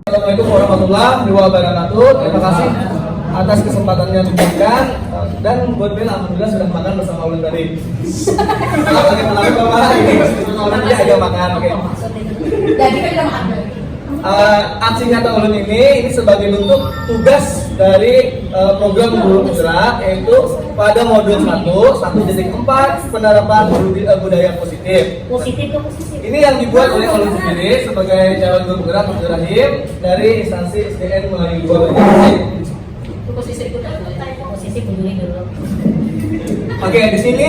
Assalamualaikum warahmatullahi wabarakatuh. Terima kasih atas kesempatan yang diberikan, dan buat Bel alhamdulillah sudah makan bersama ulun tadi. Pakai menarik Bapak ini, orang dia agak makan. Oke. Jadi kan kita makan. Aksi nyata ulun ini sebagai bentuk tugas dari program Guru Penggerak, yaitu pada modul 1.4 penerapan budaya positif. Positif tuh positif. Ini yang dibuat oleh ulun sendiri sebagai calon Guru Penggerak Abdul Rahim dari instansi SDN melalui dua organisasi. Posisi itu posisi peduli dulu. Oke, di sini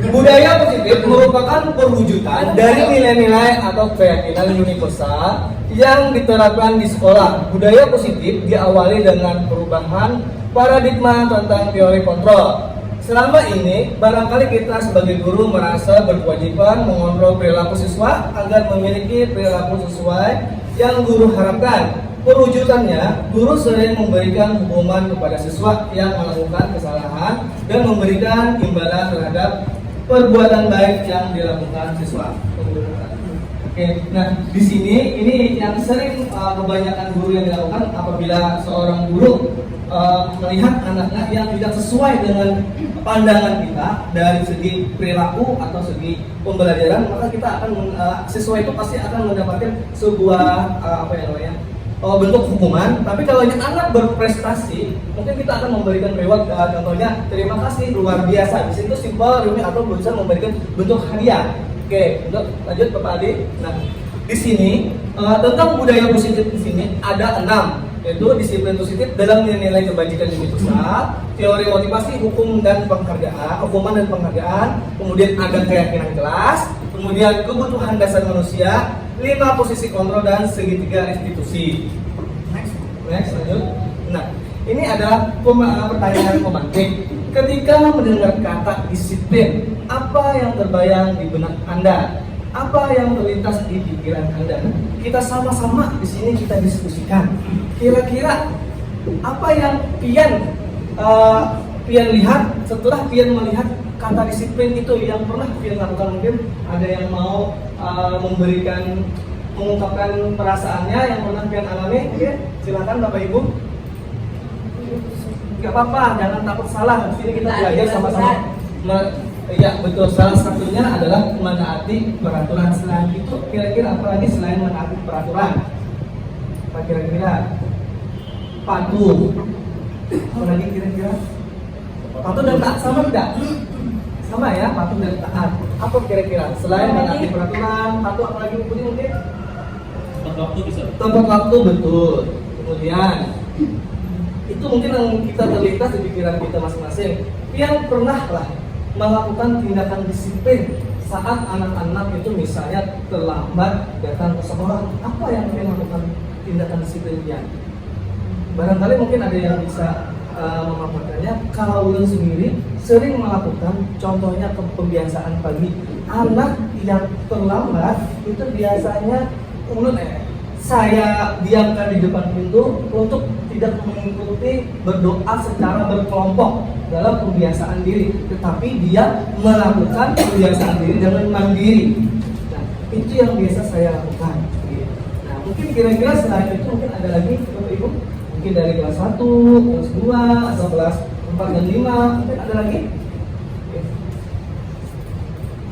budaya positif merupakan perwujudan dari nilai-nilai atau keyakinan universal yang diterapkan di sekolah. Budaya positif diawali dengan perubahan paradigma tentang teori kontrol. Selama ini, barangkali kita sebagai guru merasa berkewajiban mengontrol perilaku siswa agar memiliki perilaku sesuai yang guru harapkan. Perwujudannya, guru sering memberikan hukuman kepada siswa yang melakukan kesalahan dan memberikan imbalan terhadap perbuatan baik yang dilakukan siswa. Oke, nah di sini ini yang sering kebanyakan guru yang dilakukan apabila seorang guru melihat anaknya yang tidak sesuai dengan pandangan kita dari segi perilaku atau segi pembelajaran, maka kita akan siswa itu pasti akan mendapatkan sebuah bentuk hukuman. Tapi kalau ini anak berprestasi, mungkin kita akan memberikan reward, contohnya terima kasih luar biasa. Di situ simpel, rumit, atau bisa memberikan bentuk hadiah. Oke, untuk lanjut Bapak Adi. Nah, di sini tentang budaya positif di sini ada 6, yaitu disiplin positif dalam nilai-nilai kebajikan universal, teori motivasi, hukuman dan penghargaan, kemudian ada keyakinan kelas, kemudian kebutuhan dasar manusia, 5 posisi kontrol dan segitiga institusi. Next, lanjut. Nah, ini adalah pertanyaan pemantik. Ketika mendengar kata disiplin, apa yang terbayang di benak Anda? Apa yang terlintas di pikiran Anda? Kita sama-sama di sini kita diskusikan. Kira-kira apa yang Pian lihat setelah Pian melihat kata disiplin itu yang pernah Pian lakukan? Mungkin ada yang mau mengungkapkan perasaannya yang pernah Pian alami. Oke, silakan Bapak Ibu. Gak apa-apa, jangan takut salah. Di sini kita belajar sama-sama. Ya betul, salah satunya adalah menaati peraturan. Selain itu, kira-kira apa lagi selain menaati peraturan? Apa kira-kira? Patuh. Apa lagi kira-kira? Patuh dan taat sama tidak? Sama ya, patuh dan taat. Apa kira-kira? Selain menaati peraturan, patuh apa lagi mungkin? Tempat waktu bisa. Tempat waktu, betul. Kemudian itu mungkin yang kita terlintas di pikiran kita masing-masing. Yang pernah lah melakukan tindakan disiplin saat anak-anak itu misalnya terlambat datang ke sekolah, apa yang dia lakukan tindakan disiplinnya? Barangkali mungkin ada yang bisa memaparkannya. Kalau ulun sendiri sering melakukan, contohnya kebiasaan pagi. Anak yang terlambat itu biasanya saya diamkan di depan pintu untuk tidak mengikuti berdoa secara berkelompok dalam kebiasaan diri, tetapi dia melakukan kebiasaan diri dengan mandiri. Nah, itu yang biasa saya lakukan. Nah, mungkin kira-kira selain itu mungkin ada lagi Bapak Ibu, mungkin dari kelas 1, kelas 2, atau kelas 4 dan 5, mungkin ada lagi.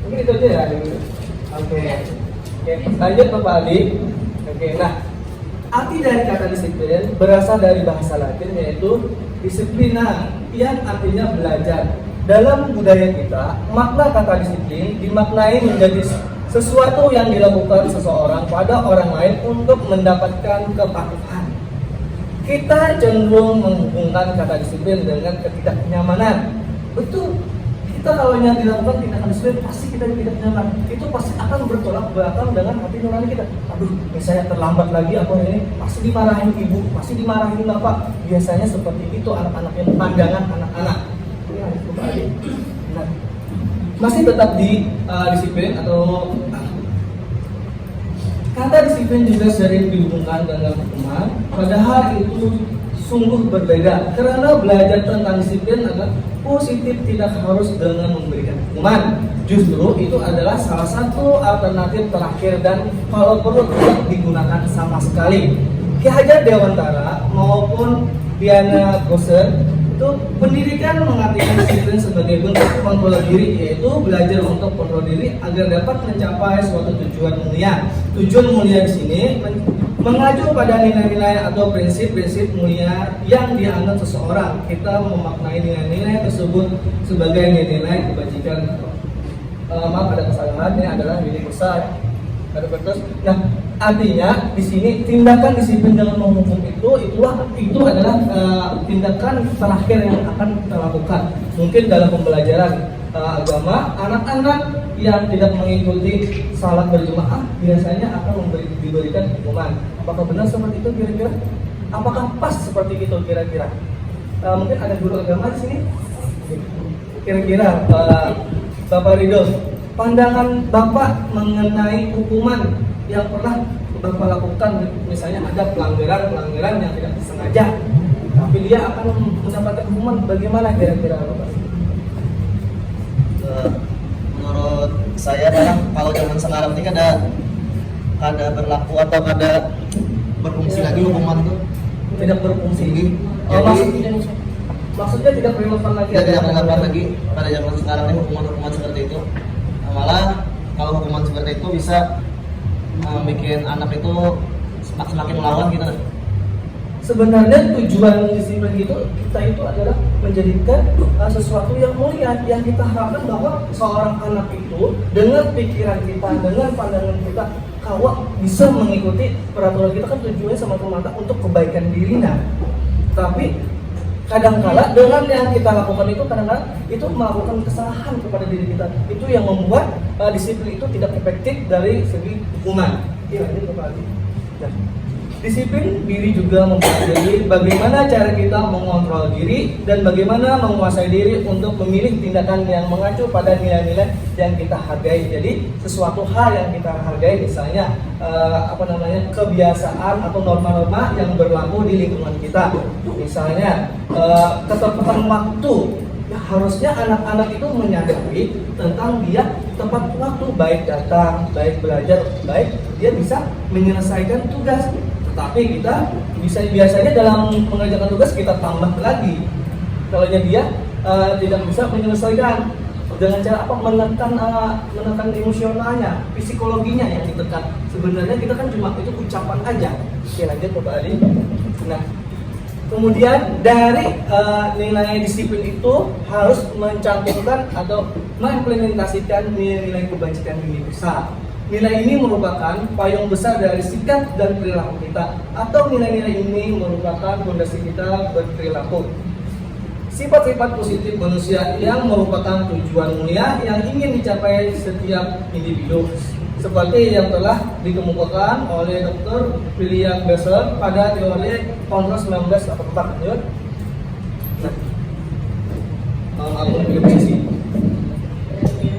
Mungkin itu aja ya. Oke, lanjut Bapak Adi. Oke, nah arti dari kata disiplin berasal dari bahasa Latin, yaitu disiplina, yang artinya belajar. Dalam budaya kita, makna kata disiplin dimaknai menjadi sesuatu yang dilakukan seseorang pada orang lain untuk mendapatkan kepatuhan. Kita cenderung menghubungkan kata disiplin dengan ketidaknyamanan. Betul. Kita kalau yang dilakukan tindakan disiplin pasti kita tidak nyaman. Itu pasti akan bertolak belakang dengan hati nurani kita. Aduh, saya terlambat lagi apa ini? Pasti dimarahin ibu, pasti dimarahin bapak. Biasanya seperti itu anak-anak yang pandangan anak-anak. Nah, masih tetap di disiplin atau kata disiplin juga sering dihubungkan dengan hukuman. Padahal itu sungguh berbeda, karena belajar tentang disiplin adalah positif, tidak harus dengan memberikan hukuman. Justru itu adalah salah satu alternatif terakhir dan kalau perlu tidak digunakan sama sekali. Ki Hajar Dewantara maupun Diana Gosen itu pendidikan mengartikan disiplin sebagai bentuk kontrol diri, yaitu belajar untuk kontrol diri agar dapat mencapai suatu tujuan mulia. Tujuan mulia di sini mengacu pada nilai-nilai atau prinsip-prinsip mulia yang dianggap seseorang. Kita memaknai nilai-nilai tersebut sebagai nilai-nilai kebajikan. Maaf ada kesalahan, ini adalah nilai besar. Ada betul. Nah, artinya di sini tindakan disiplin dalam menghukum itu adalah tindakan terakhir yang akan kita lakukan. Mungkin dalam pembelajaran agama, anak-anak yang tidak mengikuti salat berjamaah biasanya akan diberikan hukuman. Apakah benar seperti itu kira-kira? Apakah pas seperti itu kira-kira? Mungkin ada guru agama di sini. Kira-kira Bapak Ridho, pandangan Bapak mengenai hukuman yang pernah Bapak lakukan, misalnya ada pelanggaran yang tidak disengaja, tapi dia akan mendapatkan hukuman, bagaimana kira-kira Bapak? Menurut saya kalau zaman sekarang ini kada berlaku atau kada berfungsi lagi hukuman itu. Tidak berfungsi. Jadi Maksudnya tidak relevan lagi. tidak relevan lagi pada zaman sekarang ini hukuman seperti itu. Malah kalau hukuman seperti itu bisa bikin anak itu semakin melawan gitu. Sebenarnya tujuan disiplin kita itu adalah menjadikan sesuatu yang mulia, yang kita harapkan bahwa seorang anak itu dengan pikiran kita, dengan pandangan kita, kalau bisa mengikuti peraturan kita, kan tujuannya semata-mata untuk kebaikan dirinya. Tapi kadangkala dengan yang kita lakukan itu kadang-kadang itu melakukan kesalahan kepada diri kita, itu yang membuat disiplin itu tidak efektif dari segi hukuman. Iya, ini Bapak Ali. Nah, disiplin diri juga mempelajari bagaimana cara kita mengontrol diri dan bagaimana menguasai diri untuk memilih tindakan yang mengacu pada nilai-nilai yang kita hargai. Jadi sesuatu hal yang kita hargai, misalnya kebiasaan atau norma-norma yang berlaku di lingkungan kita. Misalnya ketepatan waktu. Ya, harusnya anak-anak itu menyadari tentang dia tepat waktu, baik datang, baik belajar, baik dia bisa menyelesaikan tugas. Tetapi kita biasanya dalam mengerjakan tugas kita tambah lagi. Kalau dia tidak bisa menyelesaikan, dengan cara apa? Menekan emosionalnya, psikologinya yang ditekan. Sebenarnya kita kan cuma itu ucapan aja. Oke, lanjut Bapak Ali. Nah, kemudian dari nilai disiplin itu harus mencantumkan atau mengimplementasikan nilai-nilai kebajikan diri besar. Nilai ini merupakan payung besar dari sikap dan perilaku kita, atau nilai-nilai ini merupakan fondasi kita berperilaku. Sifat-sifat positif manusia yang merupakan tujuan mulia yang ingin dicapai setiap individu, seperti yang telah dikemukakan oleh Dr. William Glasser pada teori tahun 1984.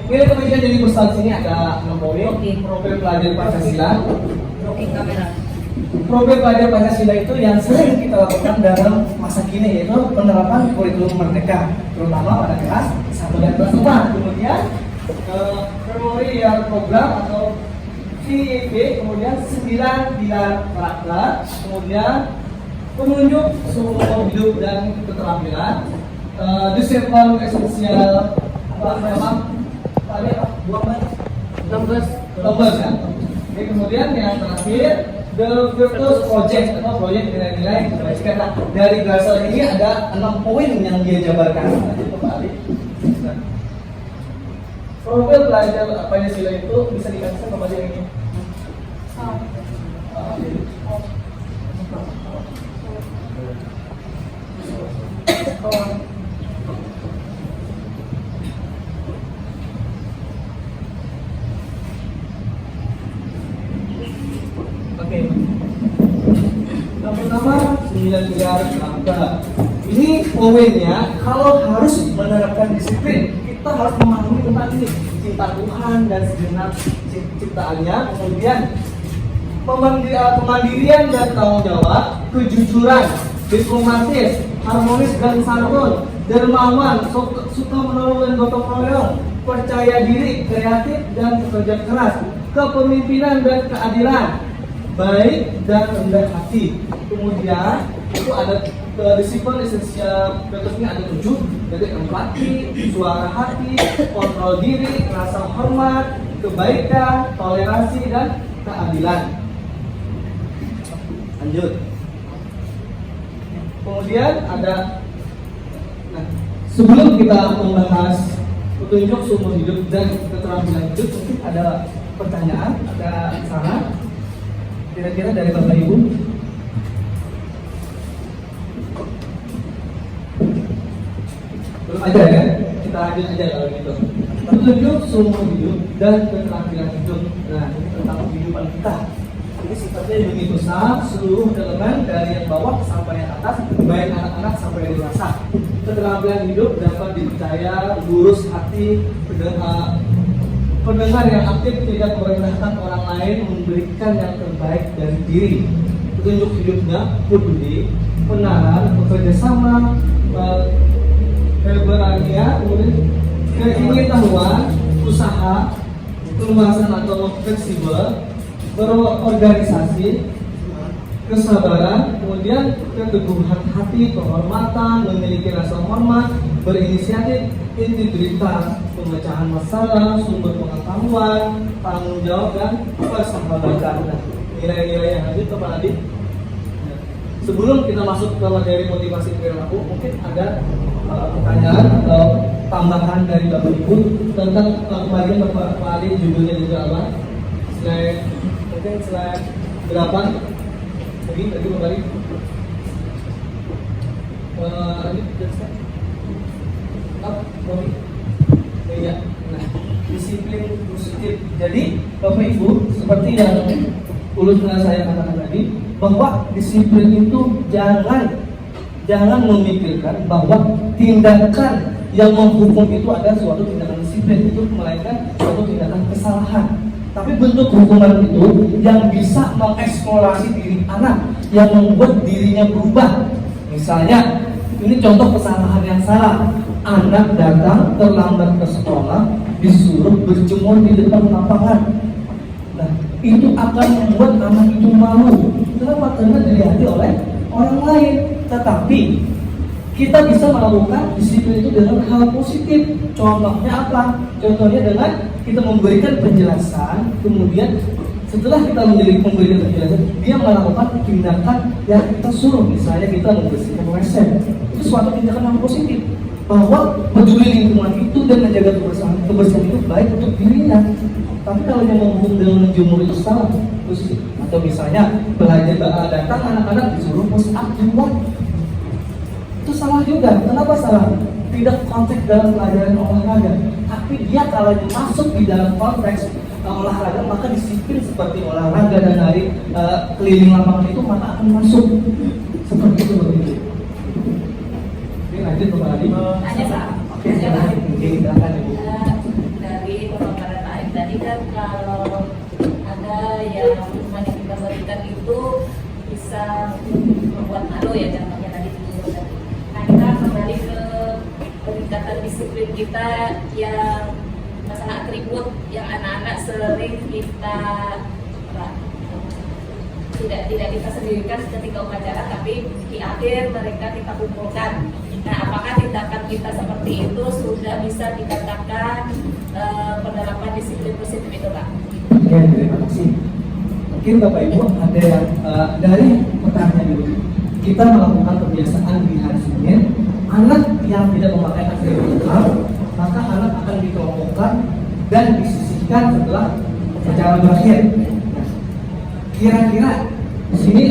Nilai kebajikan diri besar sini ada 6 poin. Profil pelajar Pancasila. Profil pelajar Pancasila itu yang sering kita lakukan dalam masa kini, yaitu penerapan kurikulum merdeka, terutama pada kelas 1 dan kelas 4. Kemudian memorial program atau CIP, kemudian 9 pilar karakter, kemudian penunjuk sumber hidup dan keterampilan, disiplin esensial numbers ya. Oke, kemudian yang terakhir the virtuous project atau proyek nilai-nilai kebajikan. Nah, dari Glasser ini ada 6 poin yang dia jabarkan. Profil pelajar Pancasila itu bisa dikasih kepada yang ini. Oke. Yang pertama 9 pilar karakter. Ini poinnya, kalau harus menerapkan disiplin, kita harus memahami tentang ini, cinta Tuhan dan segenap ciptaannya, kemudian kemandirian dan tanggung jawab, kejujuran, diplomatis, harmonis dan santun, dermawan, suka menolong dan gotong royong, percaya diri, kreatif dan bekerja keras, kepemimpinan dan keadilan, baik dan rendah hati. Kemudian itu ada disiplin esensial, contohnya ada 7, jadi empati, suara hati, kontrol diri, rasa hormat, kebaikan, toleransi, dan keadilan. Lanjut. Kemudian ada, nah, sebelum kita membahas petunjuk seumur hidup dan keterampilan hidup, mungkin ada pertanyaan, ada saran kira-kira dari Bapak Ibu. Belum ada ya? Kita lanjut aja kalau gitu. Petunjuk seumur hidup dan keterampilan hidup. Nah, ini tentang kehidupan kita. Ini sifatnya universal, seluruh elemen dari yang bawah sampai yang atas, baik anak-anak sampai yang dewasa. Keterampilan hidup dapat dipercaya, lurus hati, pendengar yang aktif, tidak merendahkan orang lain, memberikan yang terbaik dari diri. Petunjuk hidupnya peduli, penahan, bekerja sama, keberanian, kemudian pengetahuan, usaha, keluasan atau fleksibel, berorganisasi, kesabaran, kemudian keteguhan hati, kehormatan, memiliki rasa hormat, berinisiatif, integritas, pemecahan masalah, sumber pengetahuan, tanggung jawab, dan persahabatan. Nah, nilai-nilai yang lanjut Pak Adi. Sebelum kita masuk ke materi motivasi perilaku, mungkin ada pertanyaan atau tambahan dari Bapak Ibu tentang kemarin Bapak Adi judulnya juga apa? Slide 8. Tadi Bapak Adi. Iya. Nah, disiplin positif. Jadi Bapak Ibu, seperti yang Ulus saya katakan tadi, bahwa disiplin itu jangan memikirkan bahwa tindakan yang menghukum itu ada suatu tindakan disiplin, itu melainkan suatu tindakan kesalahan. Tapi bentuk hukuman itu yang bisa mengeksplorasi diri anak, yang membuat dirinya berubah. Misalnya, ini contoh kesalahan yang salah. Anak datang terlambat ke sekolah, disuruh berjemur di depan lapangan. Nah, itu akan membuat anak itu malu. Kenapa? Karena dilihat oleh orang lain. Tetapi kita bisa melakukan disiplin itu dengan hal positif. Contohnya apa? Contohnya dengan kita memberikan penjelasan, kemudian setelah kita memberikan penjelasan, dia melakukan tindakan yang kita suruh. Misalnya kita membersihkan WC, itu suatu tindakan yang positif, bahwa peduli lingkungan itu dan menjaga kebersihan itu baik untuk dirinya. Tapi kalau yang menghukum dengan menjemur itu salah, terus atau misalnya belajar datang anak-anak disuruh push up di luar, itu salah juga. Kenapa salah? Tidak konteks dalam pelajaran olahraga, tapi dia kalau masuk di dalam konteks olahraga, maka disiplin seperti olahraga dan lari keliling lapangan itu maka akan masuk seperti itu begitu. Oke, lanjut Bapak Adi. Ada Pak. Oke, silakan Ibu. Dari pemaparan Pak Aib tadi kan, kalau ada yang hukuman yang kita berikan itu bisa membuat malu ya, contohnya tadi. Nah, kita kembali ke peningkatan disiplin kita yang masalah atribut yang anak-anak sering kita tidak kita sendirikan ketika upacara, tapi di akhir mereka kita kumpulkan. Nah, apakah tindakan kita seperti itu sudah bisa dikatakan penerapan disiplin positif itu, Pak? Oke, terima kasih. Mungkin Bapak Ibu ada yang dari pertanyaan dulu. Kita melakukan kebiasaan di hari Senin, anak yang tidak memakai atribut lengkap, maka anak akan dikelompokkan dan disisihkan setelah acara berakhir. Kira-kira di sini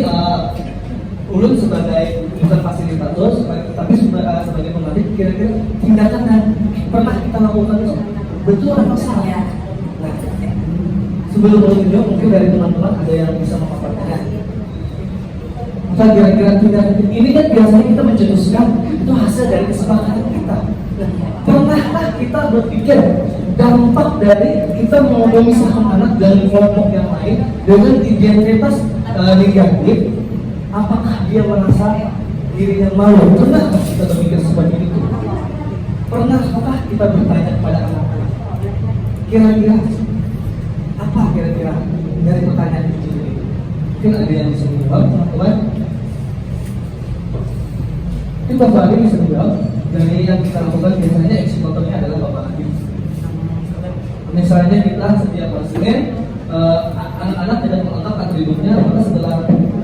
Ulun sebagai bukan fasilitator, tapi sebagai pelatih, kira-kira tindakan yang pernah kita lakukan itu betul atau salah? Nah, sebelum Ulun jawab, mungkin dari teman-teman ada yang bisa memaparkannya. Maka kira-kira tindakan ini kan biasanya kita mencetuskan itu hasil dari kesepakatan kita. Pernahkah kita berpikir dampak dari kita mau memisahkan anak dari kelompok yang lain dengan identitas negatif? Apakah dia merasa dirinya malu? Pernahkah kita berpikir seperti itu? Pernahkah kita bertanya kepada anak-anak? Kira-kira apa kira-kira dari pertanyaan ini? Mungkin ada yang bisa menjawab, teman-teman. Ini Bapak Adi bisa menjawab. Dari yang kita lakukan biasanya eksekutornya adalah Bapak Adi. Misalnya kita setiap hari Senin, anak-anak tidak menganggap atributnya, maka setelah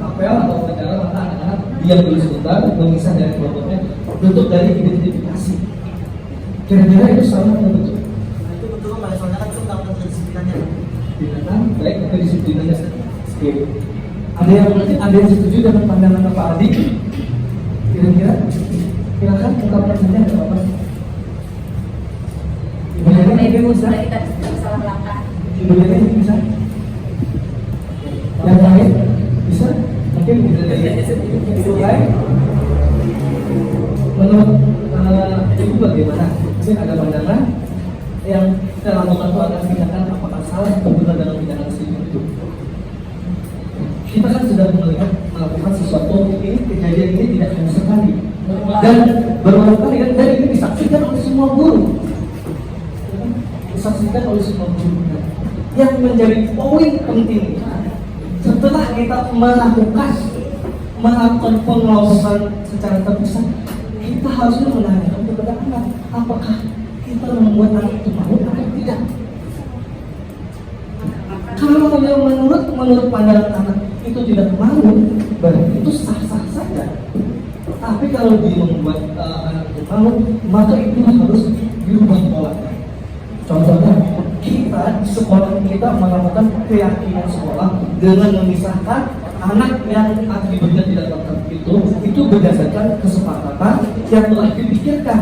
apel atau upacara maka anak-anak diam dulu sebentar, memisah dari kelompoknya, bentuk dari identifikasi. Kira-kira itu sama atau betul? Itu betul Pak, soalnya kan itu melakukan kedisiplinannya. Dinakan baik kedisiplinannya. Oke. Ada yang setuju dengan pandangan Pak Adi? Kira-kira? Silakan ungkapkan saja, nggak apa-apa. Ibu sudah kita salah langkah. Ibu Dede bisa? Yang lain bisa? Mungkin bisa dari Ibu lain. Menurut Ibu bagaimana? Mungkin ada pandangan yang kita lakukan itu akan tindakan apakah salah atau benar dalam tindakan itu? Kita kan sudah melakukan sesuatu, ini kejadian ini tidak hanya sekali dan berulang kali dan ini disaksikan oleh semua guru, disaksikan oleh semua guru. Yang menjadi poin penting setelah kita melakukan pengelompokan secara terpisah, kita harusnya menanyakan kepada anak apakah kita membuat anak itu mau atau tidak. Kalau yang menurut pandangan anak itu tidak mau, berarti itu sah-sah saja. Tapi kalau dia membuat anak itu mau, maka itu harus dirubah polanya. Contohnya, kita di sekolah kita melakukan keyakinan sekolah dengan memisahkan anak yang atributnya tidak lengkap itu berdasarkan kesepakatan yang telah dipikirkan.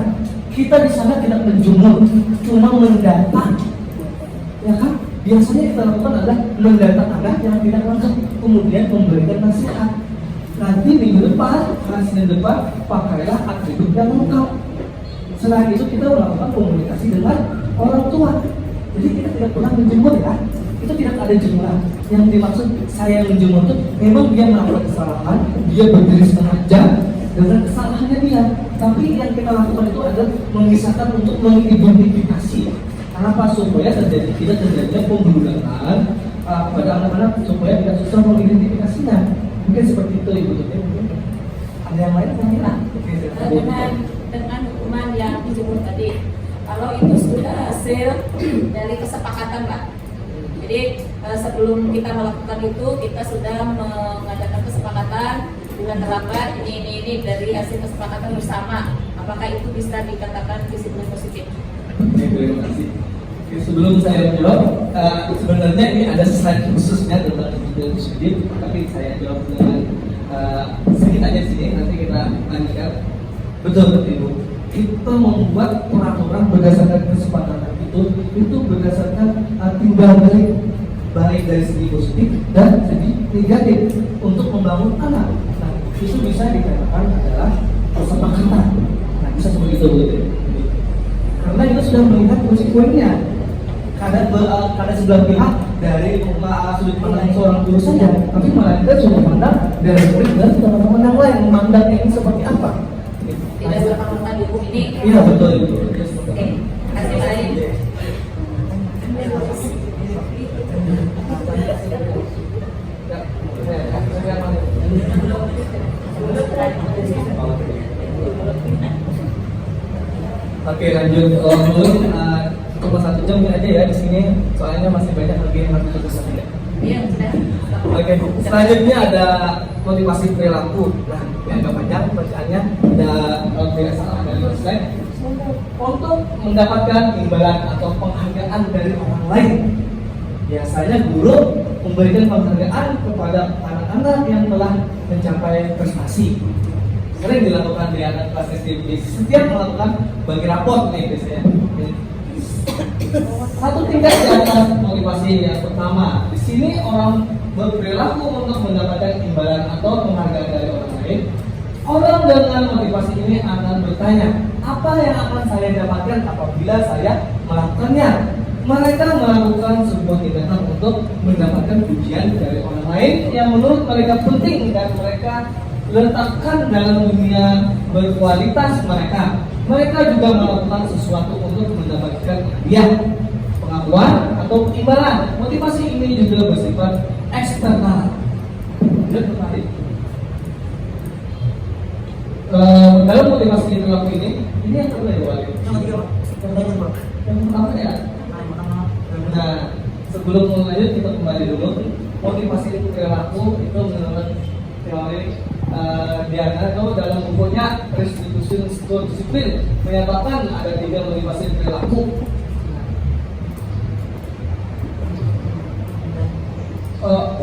Kita di sana tidak menjumur, cuma mendata, ya kan? Biasanya kita lakukan adalah mendata anak yang tidak lengkap, kemudian memberikan nasihat. Nanti minggu depan, Senin depan, pakailah atribut yang lengkap. Selain itu kita melakukan komunikasi dengan orang tua. Jadi kita tidak pernah menjemur ya. Itu tidak ada jemuran. Yang dimaksud saya menjemur itu memang dia melakukan kesalahan, dia berdiri setengah jam dengan kesalahannya dia. Tapi yang kita lakukan itu adalah memisahkan untuk mengidentifikasi. Kenapa? Supaya tidak terjadinya pembunuhan pada anak-anak, supaya tidak susah mengidentifikasinya. Mungkin seperti itu Ibu. Ada yang lain mungkin? Dengan hukuman yang dijemur tadi, kalau itu sudah hasil dari kesepakatan Pak. Jadi sebelum kita melakukan itu kita sudah mengadakan kesepakatan dengan terlambat ini dari hasil kesepakatan bersama. Apakah itu bisa dikatakan disiplin positif? Terima kasih. Sebelum saya menjawab, sebenarnya ini ada slide khususnya tentang disiplin positif, tapi saya jawab dengan sedikit aja di sini. Nanti kita lanjutkan. Betul Ibu. Kita membuat peraturan berdasarkan kesepakatan itu berdasarkan timbal baik dari segi positif dan segi negatif untuk membangun anak. Nah, itu bisa dikatakan adalah kesepakatan. Nah, bisa seperti itu begitu. Karena kita sudah melihat konsekuensinya. Kada sebelah pihak dari sudut pandang seorang guru saja, tapi malah kita sudah pandang dari murid dan teman-teman yang lain memandang ini seperti apa. Tidak serta-merta di hukum ini. Iya betul itu. Oke, kasih lain. Oke lanjut dulu cuma 1 jam aja ya di sini soalnya masih banyak lagi yang harus diselesaikan. Iya sudah. Oke, selanjutnya ada motivasi perilaku. Nah, yang agak panjang bacaannya ada tidak salah dari slide. Untuk mendapatkan imbalan atau penghargaan dari orang lain, biasanya guru memberikan penghargaan kepada anak-anak yang telah mencapai prestasi. Sering dilakukan di anak kelas SD. Setiap melakukan bagi raport nih biasanya. Satu tingkat di atas motivasi yang pertama. Di sini orang berperilaku untuk mendapatkan imbalan atau penghargaan dari orang lain. Orang dengan motivasi ini akan bertanya, apa yang akan saya dapatkan apabila saya melakukannya? Mereka melakukan sebuah tindakan untuk mendapatkan pujian dari orang lain yang menurut mereka penting dan mereka letakkan dalam dunia berkualitas mereka. Mereka juga melakukan sesuatu untuk mendapatkan hadiah, pengakuan atau imbalan. Motivasi ini juga bersifat eksternal. dalam motivasi perilaku ini yang pertama ya Wali. Yang pertama ya. Nah, sebelum lanjut kita kembali dulu motivasi perilaku itu menurut teori Diana itu dalam bukunya Restitution School Discipline menyatakan ada 3 motivasi perilaku.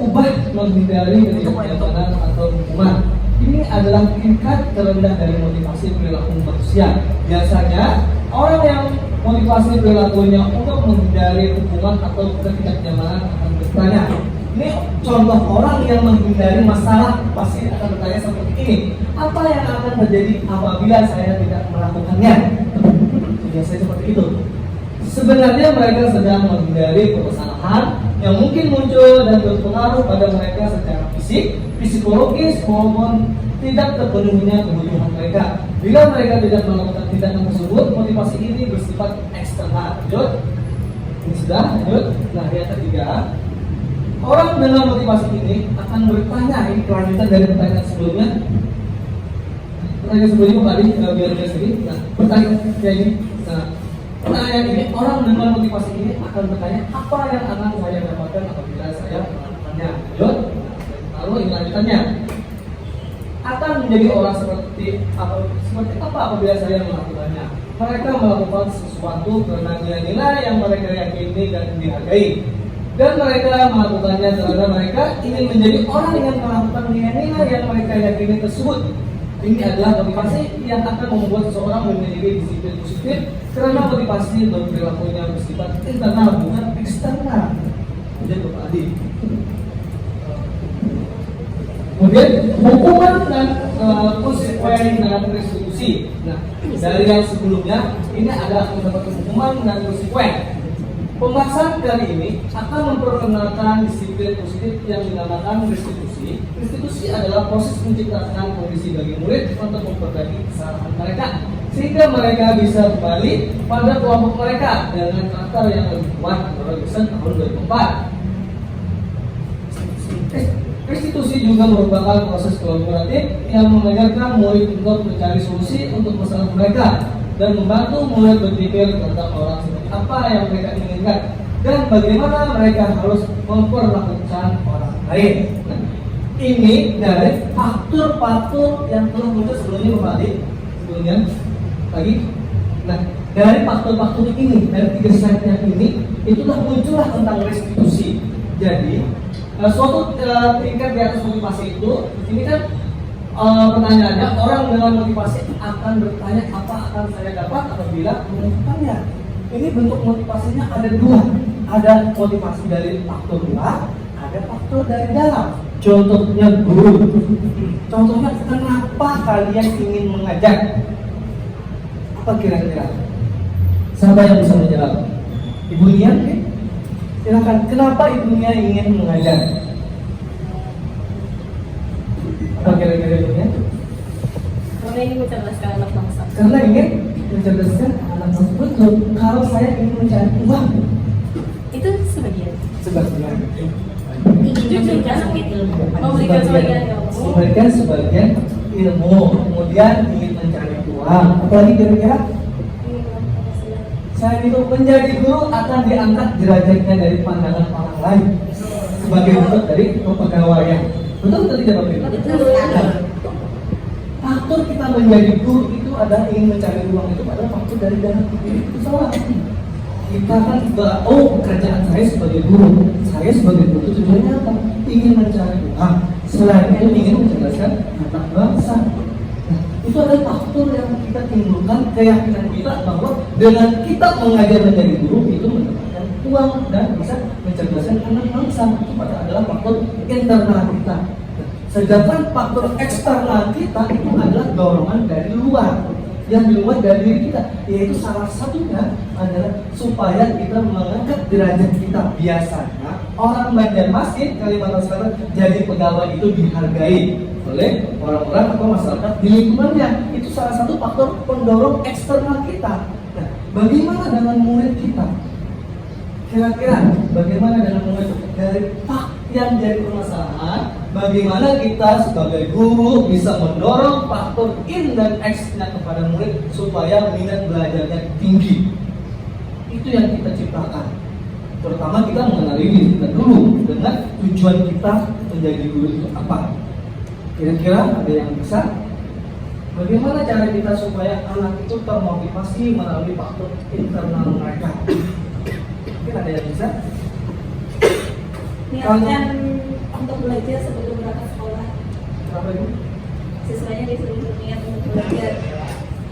Ubah menghindari ketidaknyamanan atau hukuman. Ini adalah tingkat terendah dari motivasi perilaku manusia. Biasanya orang yang motivasi perilakunya untuk menghindari hukuman atau ketidaknyamanan akan bertanya. Ini contoh orang yang menghindari masalah pasti akan bertanya seperti ini. Apa yang akan terjadi apabila saya tidak melakukannya? Biasanya seperti itu. Sebenarnya mereka sedang menghindari permasalahan yang mungkin muncul dan berpengaruh pada mereka secara fisik, psikologis maupun tidak terpenuhinya kebutuhan mereka. Bila mereka tidak melakukan tindakan tersebut, motivasi ini bersifat eksternal. Lanjut. Ini sudah, lanjut. Nah, yang ketiga, orang dengan motivasi ini akan bertanya, ini kelanjutan dari pertanyaan sebelumnya. Pertanyaan sebelumnya tadi biar sendiri. Nah, pertanyaan kayak ini. Nah, pertanyaan ini, orang dengan motivasi ini akan bertanya, apa yang akan saya dapatkan apabila saya melakukannya? Lanjut. Lalu ini lanjutannya. Akan menjadi orang seperti apa apabila saya melakukannya? Mereka melakukan sesuatu karena nilai-nilai yang mereka yakini dan dihargai. Dan mereka melakukannya karena mereka ingin menjadi orang yang melakukan nilai-nilai yang mereka yakini tersebut. Ini adalah motivasi yang akan membuat seseorang memiliki disiplin positif karena motivasi dan perilakunya bersifat internal bukan eksternal. Jadi Bapak Adi. Kemudian hukuman dan konsekuensi dan restitusi. Nah, dari yang sebelumnya ini adalah mendapatkan hukuman dan konsekuensi. Pembahasan kali ini akan memperkenalkan disiplin positif yang dinamakan restitusi. Restitusi adalah proses menciptakan kondisi bagi murid untuk memperbaiki kesalahan mereka sehingga mereka bisa kembali pada kelompok mereka dengan karakter yang lebih kuat menurut Wilson tahun 2004. Restitusi juga merupakan proses kolaboratif yang mengajarkan murid untuk mencari solusi untuk masalah mereka dan membantu murid berpikir tentang orang seperti apa yang mereka inginkan dan bagaimana mereka harus memperlakukan orang lain. Nah, ini dari faktor-faktor yang telah muncul sebelumnya sebelumnya lagi. Nah, dari faktor-faktor ini, dari 3 slide ini, itulah muncullah tentang restitusi. Jadi suatu tingkat di atas motivasi itu, ini kan pertanyaannya orang dengan motivasi akan bertanya apa akan saya dapat apabila melakukannya. Ini bentuk motivasinya ada 2, ada motivasi dari faktor luar, ada faktor dari dalam. Contohnya guru. Contohnya kenapa kalian ingin mengajar? Apa kira-kira? Siapa yang bisa menjawab? Ibu Nian? Silakan. Kenapa ibunya ingin mengajar? Apa kira-kira ibunya? Karena ingin mencerdaskan anak bangsa. Karena ingin mencerdaskan anak bangsa. Betul. Kalau saya ingin mencari uang, Itu sebagian. sebagian. Ingin memberikan ilmu. Memberikan sebagian ilmu. Memberikan sebagian ilmu. Kemudian ingin mencari uang. Apalagi kira-kira? Saya itu menjadi guru akan diangkat derajatnya dari pandangan orang lain sebagai bentuk dari kepegawaian. Betul atau tidak Bapak? Betul. Faktor kita menjadi guru itu adalah ingin mencari uang, itu adalah faktor dari dalam diri itu salah. Kita kan pekerjaan saya sebagai guru, saya sebagai guru tujuannya apa? Ingin mencari uang. Selain itu ingin mencerdaskan anak bangsa. Itu adalah faktor yang kita timbulkan keyakinan kita bahwa dengan kita mengajar menjadi guru itu mendapatkan uang dan bisa mencerdaskan anak bangsa. Itu adalah faktor internal kita. Sedangkan faktor eksternal kita itu adalah dorongan dari luar yang di luar dari diri kita, yaitu salah satunya adalah supaya kita mengangkat derajat kita. Biasanya orang Banjarmasin, Kalimantan Selatan jadi pegawai itu dihargai oleh orang-orang atau masyarakat di lingkungannya. Itu salah satu faktor pendorong eksternal kita. Nah, bagaimana dengan murid kita? Kira-kira bagaimana dengan murid dari yang jadi permasalahan? bagaimana kita sebagai guru bisa mendorong faktor in dan X-nya kepada murid supaya minat belajarnya tinggi. Itu yang kita ciptakan. Pertama kita mengenali diri kita dulu dengan tujuan kita menjadi guru itu apa. Kira-kira ada yang bisa? Bagaimana cara kita supaya anak itu termotivasi melalui faktor internal mereka? Mungkin ada yang bisa? Niatkan untuk belajar sebelum berangkat sekolah. Kenapa itu? Siswanya disuruh berniat untuk belajar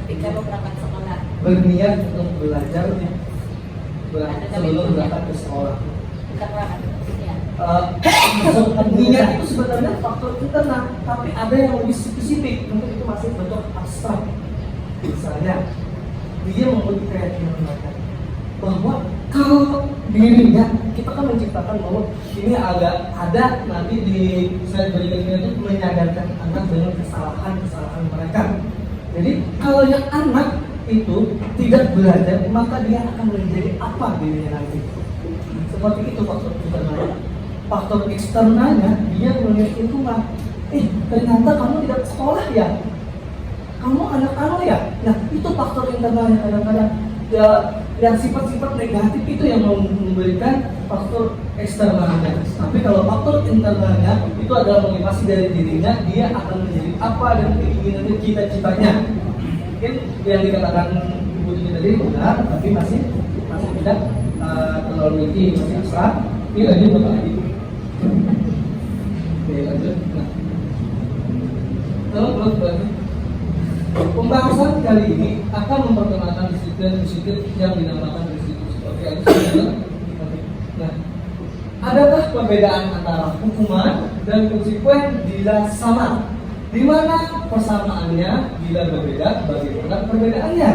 ketika mau berangkat sekolah. Berniat untuk belajar sebelum berangkat ke sekolah. Bukan berangkat, ya. Niat itu sebenarnya faktor internal, tapi ada yang lebih spesifik, mungkin itu masih bentuk abstrak. Misalnya, dia memiliki keyakinan mereka bahwa kalau dirinya, kita kan menciptakan bahwa ini ada nanti di slide berikutnya itu menyadarkan anak dengan kesalahan mereka. Jadi kalau yang anak itu tidak belajar, maka dia akan menjadi apa dirinya nanti. Seperti itu faktor internalnya. Faktor eksternalnya dia melihat lingkungan. Ternyata kamu tidak sekolah ya, kamu anak ya. Nah itu faktor internalnya. Kadang-kadang ya, yang sifat-sifat negatif itu yang memberikan faktor eksternalnya. Tapi kalau faktor internalnya itu adalah motivasi dari dirinya, dia akan menjadi apa dan keinginannya, cita-citanya. Mungkin yang dikatakan Ibu Titi tadi benar, tapi masih tidak terlalu tinggi, masih abstrak. Ini lanjut Bapak lagi. Oke lanjut. Terus berarti pembahasan kali ini akan memperkenalkan disiplin yang dinamakan restitusi. Oke, nah, adakah perbedaan antara hukuman dan konsekuen bila sama? Di mana persamaannya bila berbeda? Bagaimana perbedaannya?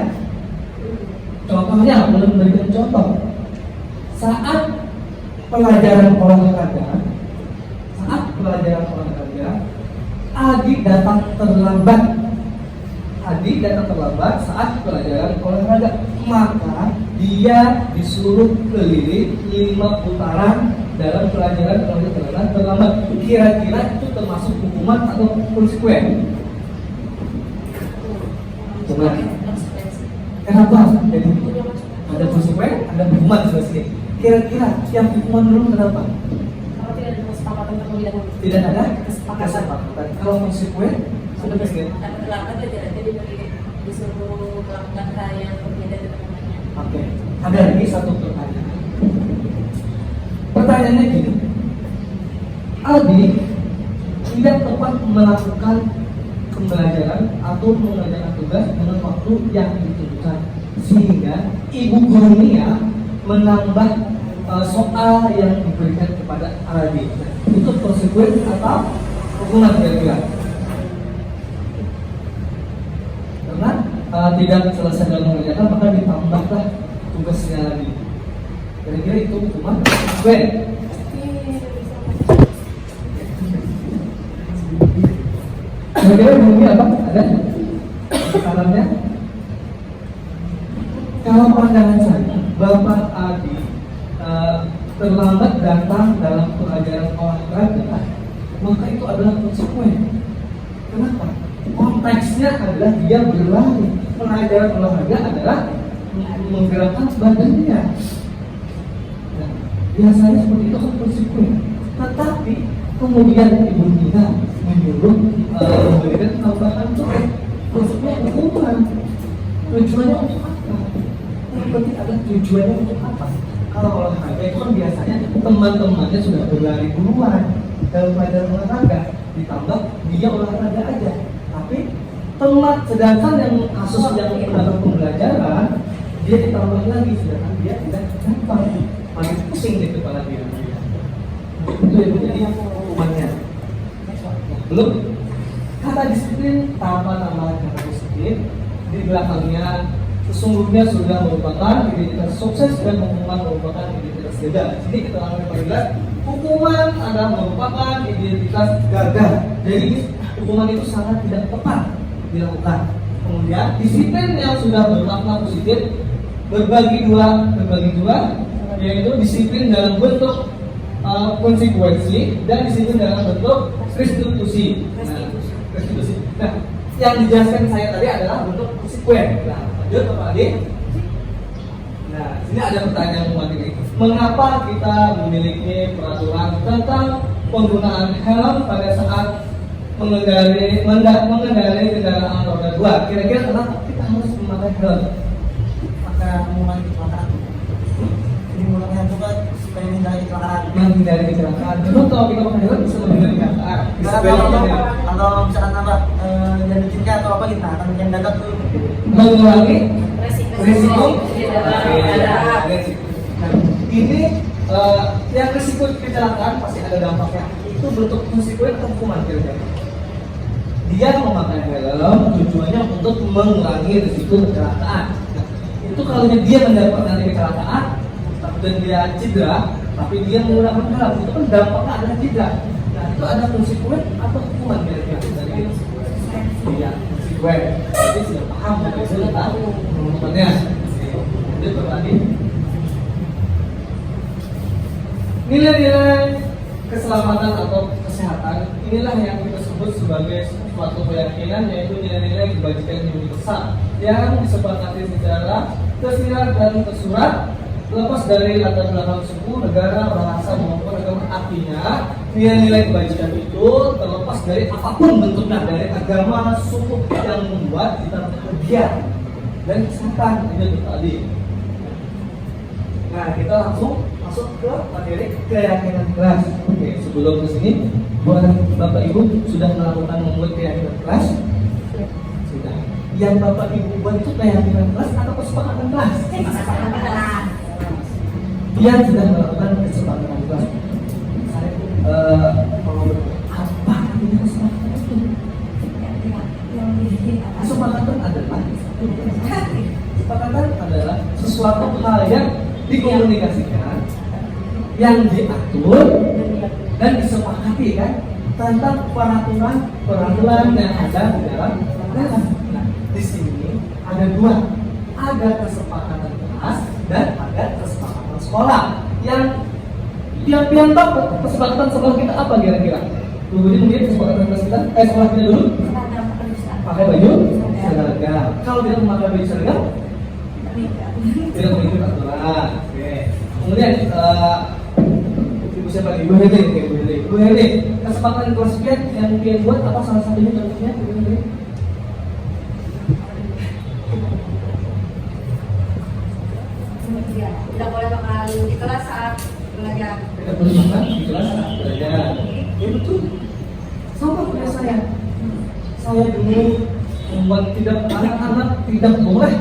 Contohnya, belum memberikan contoh. Saat pelajaran olahraga, Adi datang terlambat saat pelajaran olahraga, maka dia disuruh keliling 5 putaran dalam pelajaran olahraga terlambat. Kira-kira itu termasuk hukuman atau konsekuen? Coba. Kenapa? Jadi ada konsekuen, ada hukuman selesai. Kira-kira yang hukuman dulu kenapa? Kalau tidak ada kesepakatan terlebih dahulu. Tidak ada kesepakatan. Kalau konsekuen sudah presiden. Karena terlambat belajar jadi disuruh melakukan hal yang berbeda dengan temannya. Oke. Ada lagi satu pertanyaan. Pertanyaannya gini. Aldi tidak tepat melakukan pembelajaran atau mengerjakan tugas dengan waktu yang ditentukan, sehingga ibu gurunya menambah soal yang diberikan kepada Aldi. Itu konsekuen atau hukuman kira-kira? Karena tidak selesai dalam mengerjakan, maka ditambahlah tugasnya lagi. Kira-kira itu hukuman konsekuen. Kira-kira bunyi apa? Ada sarannya? Kalau pandangan saya, Bapak Adi terlambat datang dalam pelajaran olahraga, maka itu adalah konsekuen. Kenapa? Konteksnya adalah dia berlari. Pelajaran olahraga adalah menggerakkan badannya. Nah, biasanya seperti itu kan konsekuen. Tetapi kemudian Ibu Tina menyuruh memberikan tambahan tugas, maksudnya hukuman. Tujuannya untuk apa? Yang penting ada tujuannya untuk apa? Kalau olahraga itu kan biasanya teman-temannya sudah berlari duluan dalam pelajaran olahraga, ditambah dia olahraga aja. Tapi teman, sedangkan yang kasus yang dalam pembelajaran dia ditambah lagi, sedangkan dia tidak dapat, makin pusing di kepala dia. Itu yang menjadi hukumannya. Belum kata disiplin tanpa nama kata disiplin di belakangnya sesungguhnya sudah merupakan identitas sukses dan hukuman merupakan identitas gagal. Jadi kita akan melihat hukuman adalah merupakan identitas gagal. Jadi hukuman itu sangat tidak tepat dilakukan. Kemudian disiplin yang sudah bermakna positif berbagi dua, yaitu disiplin dalam bentuk konsekuensi dan disiplin dalam bentuk restitusi. Restitusi. Restitusi. Nah, yang dijelaskan saya tadi adalah bentuk konsekuen. Nah, lanjut Bapak Adi. Nah, sini ada pertanyaan materi. Mengapa kita memiliki peraturan tentang penggunaan helm pada saat mengendarai kendaraan roda 2? Kira-kira kenapa kita harus memakai helm? Maka mengurangi kecelakaan. Jadi mengurangi itu kan supaya menghindari kecelakaan. Menghindari kecelakaan. Contoh kalau kita pakai helm bisa menghindari kecelakaan. Kalau misalkan apa jalan cinta atau apa gitu, akan mendadak tuh Mengurangi Resiko. risiko. Di dalam Risiko. Nah, ini yang risiko kecelakaan pasti ada dampaknya. Itu bentuk konsekuen atau hukuman kira-kira? Dia memakai helm tujuannya untuk mengurangi risiko kecelakaan. Nah, itu kalau dia mendapat nanti kecelakaan dan dia cedera, tapi dia menggunakan helm, itu kan dampaknya adalah cedera. Nah, itu ada konsekuen atau hukuman kira-kira dari itu? Iya, konsekuen. Jadi sudah paham, sudah tahu hukumannya. Jadi berbagi. Nilai-nilai keselamatan atau kesehatan inilah yang kita sebut sebagai suatu keyakinan, yaitu nilai-nilai kebajikan yang universal yang disepakati secara tersirat dan tersurat, lepas dari latar belakang suku, negara, bahasa maupun agama. Artinya nilai-nilai kebajikan itu terlepas dari apapun bentuknya, dari agama, suku yang membuat kita bahagia dan kesehatan. Itu tadi. Nah, kita langsung masuk ke materi keyakinan kelas. Oke, sebelum ke sini, buat Bapak Ibu sudah melakukan membuat keyakinan kelas? Sudah. Yang Bapak Ibu buat itu keyakinan kelas atau kesepakatan kelas? Dia sudah melakukan kesepakatan kelas. Kalau apa artinya kesepakatan itu? Kesepakatan adalah sesuatu hal yang dikomunikasikan, yang diatur dan disepakati kan tentang peraturan yang ada di dalam kelas. Nah, di sini ada dua, ada kesepakatan kelas dan ada kesepakatan sekolah. Yang tahu kesepakatan sekolah kita apa kira-kira? Mungkin kesepakatan kelas kita, sekolah kita dulu pakai baju seragam. Kalau tidak memakai baju seragam, tidak mengikuti aturan. Oke. Kemudian ibu siapa nih? Bu Hede. Kesepakatan kelas sekian yang dia buat apa salah satunya contohnya? Bu Hede. Tidak boleh makan di kelas saat belajar. Tidak boleh makan di kelas saat belajar. Ya betul. Sama kayak saya. Saya dulu membuat anak-anak tidak boleh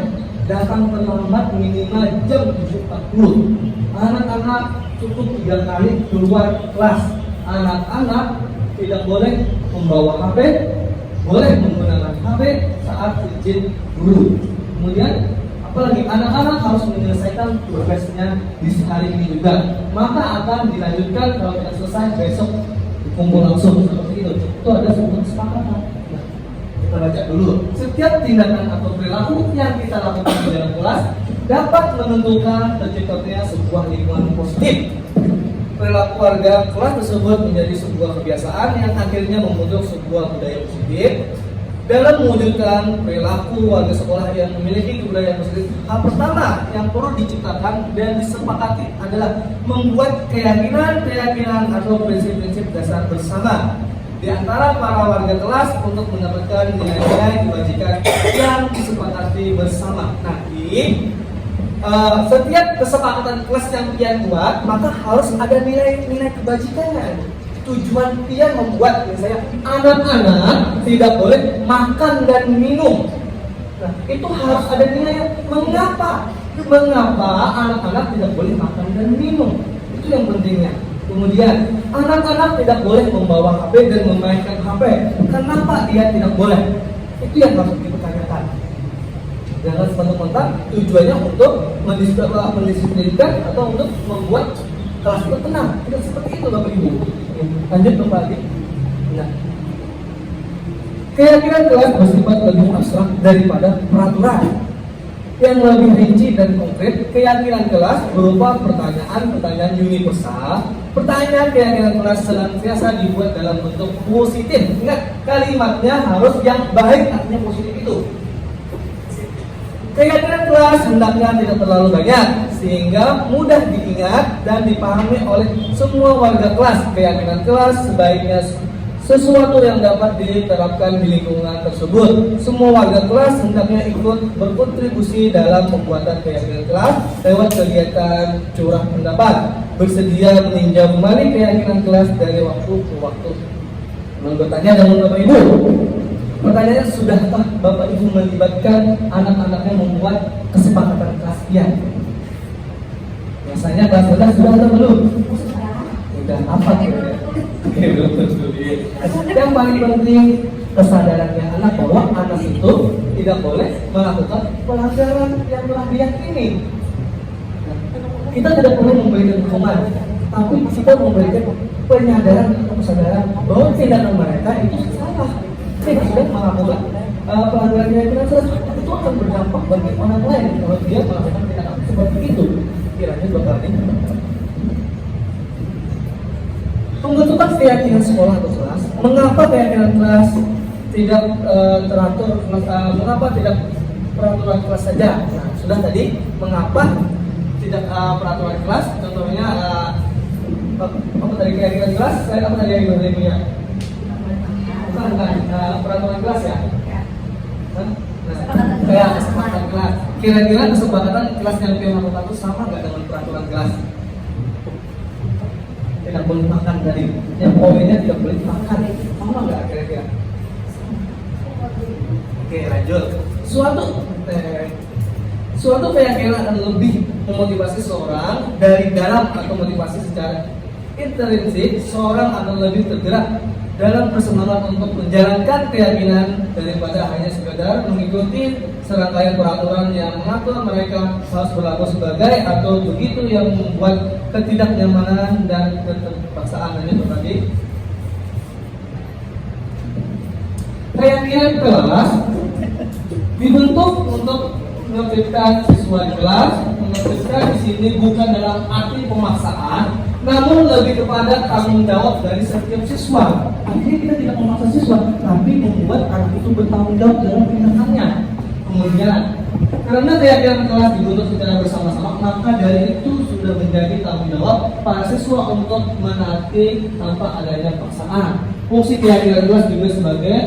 datang terlambat minimal jam 7.40. Anak-anak cukup 3 kali keluar kelas. Anak-anak tidak boleh membawa HP, boleh menggunakan HP saat izin guru. Kemudian apalagi anak-anak harus menyelesaikan tugasnya di hari ini juga. Maka akan dilanjutkan kalau tidak selesai besok dikumpul langsung seperti itu. Itu ada sebuah kesepakatan. Kita baca dulu. Setiap tindakan atau perilaku yang kita lakukan di dalam kelas dapat menentukan terciptanya sebuah lingkungan positif. Perilaku warga kelas tersebut menjadi sebuah kebiasaan yang akhirnya membentuk sebuah budaya positif. Dalam mewujudkan perilaku warga sekolah yang memiliki kebudayaan positif, hal pertama yang perlu diciptakan dan disepakati adalah membuat keyakinan atau prinsip-prinsip dasar bersama di antara para warga kelas untuk mendapatkan nilai-nilai kebajikan yang disepakati bersama. Nah, setiap kesepakatan kelas yang pian buat, maka harus ada nilai-nilai kebajikannya. Tujuan pian membuat, misalnya anak-anak tidak boleh makan dan minum. Nah, itu harus ada nilai. Mengapa anak-anak tidak boleh makan dan minum? Itu yang pentingnya. Kemudian anak-anak tidak boleh membawa HP dan memainkan HP. Kenapa dia tidak boleh? Itu yang harus dipertanyakan. Jangan semata-mata tujuannya untuk mendisiplinkan atau untuk membuat kelas itu tenang. Tidak seperti itu Bapak Ibu. Lanjut Bapak Adi. Nah, keyakinan kelas bersifat lebih abstrak daripada peraturan. Yang lebih rinci dan konkret, keyakinan kelas berupa pertanyaan universal Pertanyaan keyakinan kelas senantiasa dibuat dalam bentuk positif. Ingat, kalimatnya harus yang baik, artinya positif itu. Keyakinan kelas hendaknya tidak terlalu banyak sehingga mudah diingat dan dipahami oleh semua warga kelas. Keyakinan kelas sebaiknya sesuatu yang dapat diterapkan di lingkungan tersebut. Semua warga kelas hendaknya ikut berkontribusi dalam pembuatan keyakinan kelas lewat kegiatan curah pendapat, bersedia meninjau kembali keyakinan kelas dari waktu ke waktu. Bertanya dengan Bapak Ibu, pertanyaannya, sudahkah Bapak Ibu melibatkan anak-anaknya membuat kesepakatan kelas? Biasanya kelas sudah atau belum? Sudah apa kira-kira? Oke, belum tentu. Yang paling penting kesadarannya anak bahwa anak itu tidak boleh melakukan pelanggaran yang telah diyakini. Kita tidak perlu memberikan hukuman, tapi kita memberikan penyadaran atau kesadaran bahwa tindakan mereka itu salah. Tidak sudah melakukan pelanggaran keyakinan kelas, itu akan berdampak bagi orang lain kalau dia melakukan tindakan seperti itu. Kiranya bakal pembentukan keyakinan sekolah atau kelas. Mengapa keyakinan kelas tidak teratur? Mengapa tidak peraturan kelas saja? Nah, sudah tadi mengapa tidak peraturan kelas? Contohnya apa tadi keyakinan kelas? Saya apa tadi yang punya? Bukan peraturan kelas ya? Kayak kesepakatan kelas. Kira-kira kesepakatan kelas yang dia lakukan itu sama nggak dengan peraturan kelas? Tidak boleh makan tadi, yang poinnya tidak boleh makan, sama nggak kira-kira? Oke, lanjut. Suatu keyakinan akan lebih memotivasi seorang dari dalam atau motivasi secara intrinsik. Seorang akan lebih tergerak dalam bersemangat untuk menjalankan keyakinan daripada hanya sekedar mengikuti serangkaian peraturan yang mengatur mereka harus berlaku sebagai atau begitu, yang membuat ketidaknyamanan dan keterpaksaan. Itu tadi. Keyakinan kelas dibentuk untuk menertibkan siswa di kelas. Menertibkan di sini bukan dalam arti pemaksaan, namun lebih kepada tanggung jawab dari setiap siswa. Artinya kita tidak memaksa siswa, tapi membuat anak itu bertanggung jawab dalam tindakannya. Kemudian, karena keyakinan kelas dibentuk secara bersama-sama, maka dari itu sudah menjadi tanggung jawab para siswa untuk menaati tanpa adanya paksaan. Fungsi keyakinan kelas juga sebagai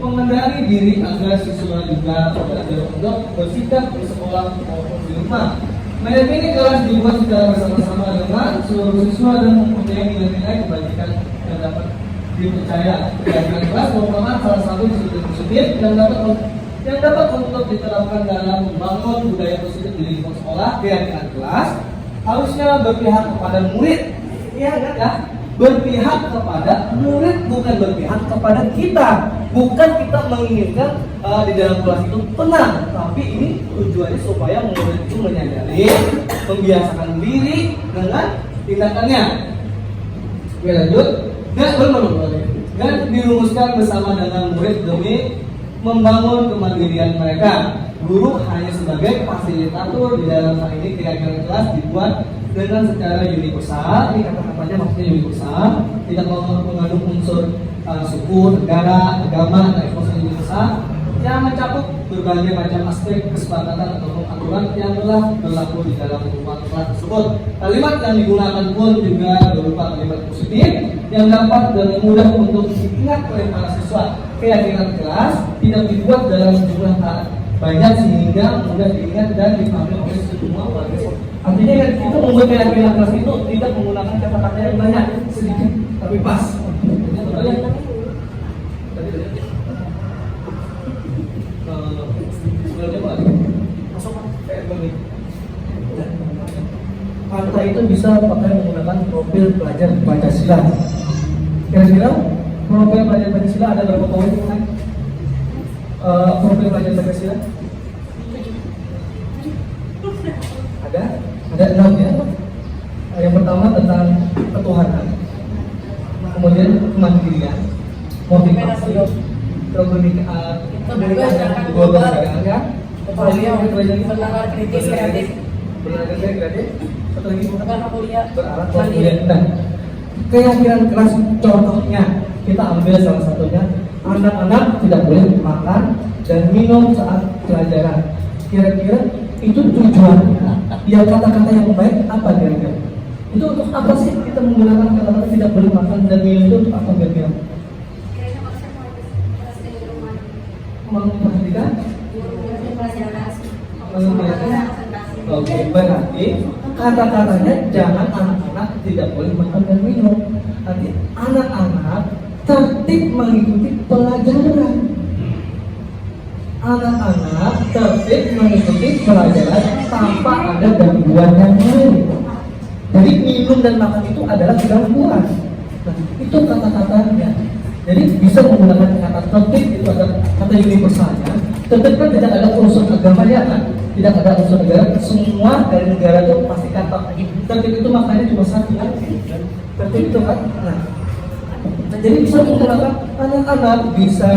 mengendali diri agar siswa juga belajar untuk bersikap di sekolah maupun di rumah. Meyakini kelas dibuat secara bersama-sama dengan seluruh siswa dan mempunyai nilai-nilai kebajikan yang dapat dipercaya. Keyakinan kelas merupakan salah satu disiplin positif yang dapat untuk diterapkan dalam membangun budaya positif di lingkungan sekolah. Keyakinan kelas harusnya berpihak kepada murid, ya kan ya? Berpihak kepada murid, bukan berpihak kepada kita. Bukan kita menginginkan di dalam kelas itu tenang, tapi ini tujuannya supaya murid itu menyadari, membiasakan diri dengan tindakannya. Oke, lanjut. Dan dirumuskan bersama dengan murid demi membangun kemandirian mereka. Guru hanya sebagai fasilitator di dalam hal ini. Keyakinan kelas dibuat dengan secara universal. Ini kata-katanya maksudnya universal, tidak mengandung unsur suku, negara, agama, dan ekosistem universal yang mencakup berbagai macam aspek kesepakatan atau aturan yang telah berlaku di dalam lingkungan kelas tersebut. Kalimat yang digunakan pun juga berupa kalimat positif yang dapat dan mudah untuk diingat oleh para siswa. Keyakinan kelas tidak dibuat dalam jumlah banyak sehingga mudah diingat dan dipahami oleh semua warga. Artinya kita membuat keyakinan kelas itu tidak menggunakan kata-kata yang banyak, sedikit tapi pas. Kata itu bisa pakai menggunakan profil pelajar Pancasila. Kira-kira profil pelajar Pancasila ada berapa poin kan? Profil pelajar Pancasila ada 6 ya. Yang pertama tentang ketuhanan, kemudian kemandirian, motivasi, kebenekaan, bernalar kritis kreatif, satu lagi berarah mulia, berarah mulia. Nah, Keyakinan keras contohnya kita ambil salah satunya, anak-anak tidak boleh makan dan minum saat pelajaran. Kira-kira itu tujuannya, ya kata-kata yang baik apa kira-kira? Itu untuk apa sih kita menggunakan kata-kata tidak boleh makan dan minum itu untuk apa kira-kira? Memperhatikan? Oke, berarti kata-katanya jangan anak-anak tidak boleh makan dan minum. Nanti anak-anak tertib mengikuti pelajaran. Anak-anak tertib mengikuti pelajaran tanpa ada gangguan yang lain. Jadi minum dan makan itu adalah gangguan. Nah, itu kata-katanya. Jadi bisa menggunakan kata tertib, itu ada kata universalnya. Tertib kan tidak ada unsur agamanya kan? Tidak ada unsur negara. Semua dari negara itu pasti kata tertib itu maknanya cuma satu kan? Tertib itu kan? Nah, jadi bisa menggunakan anak-anak bisa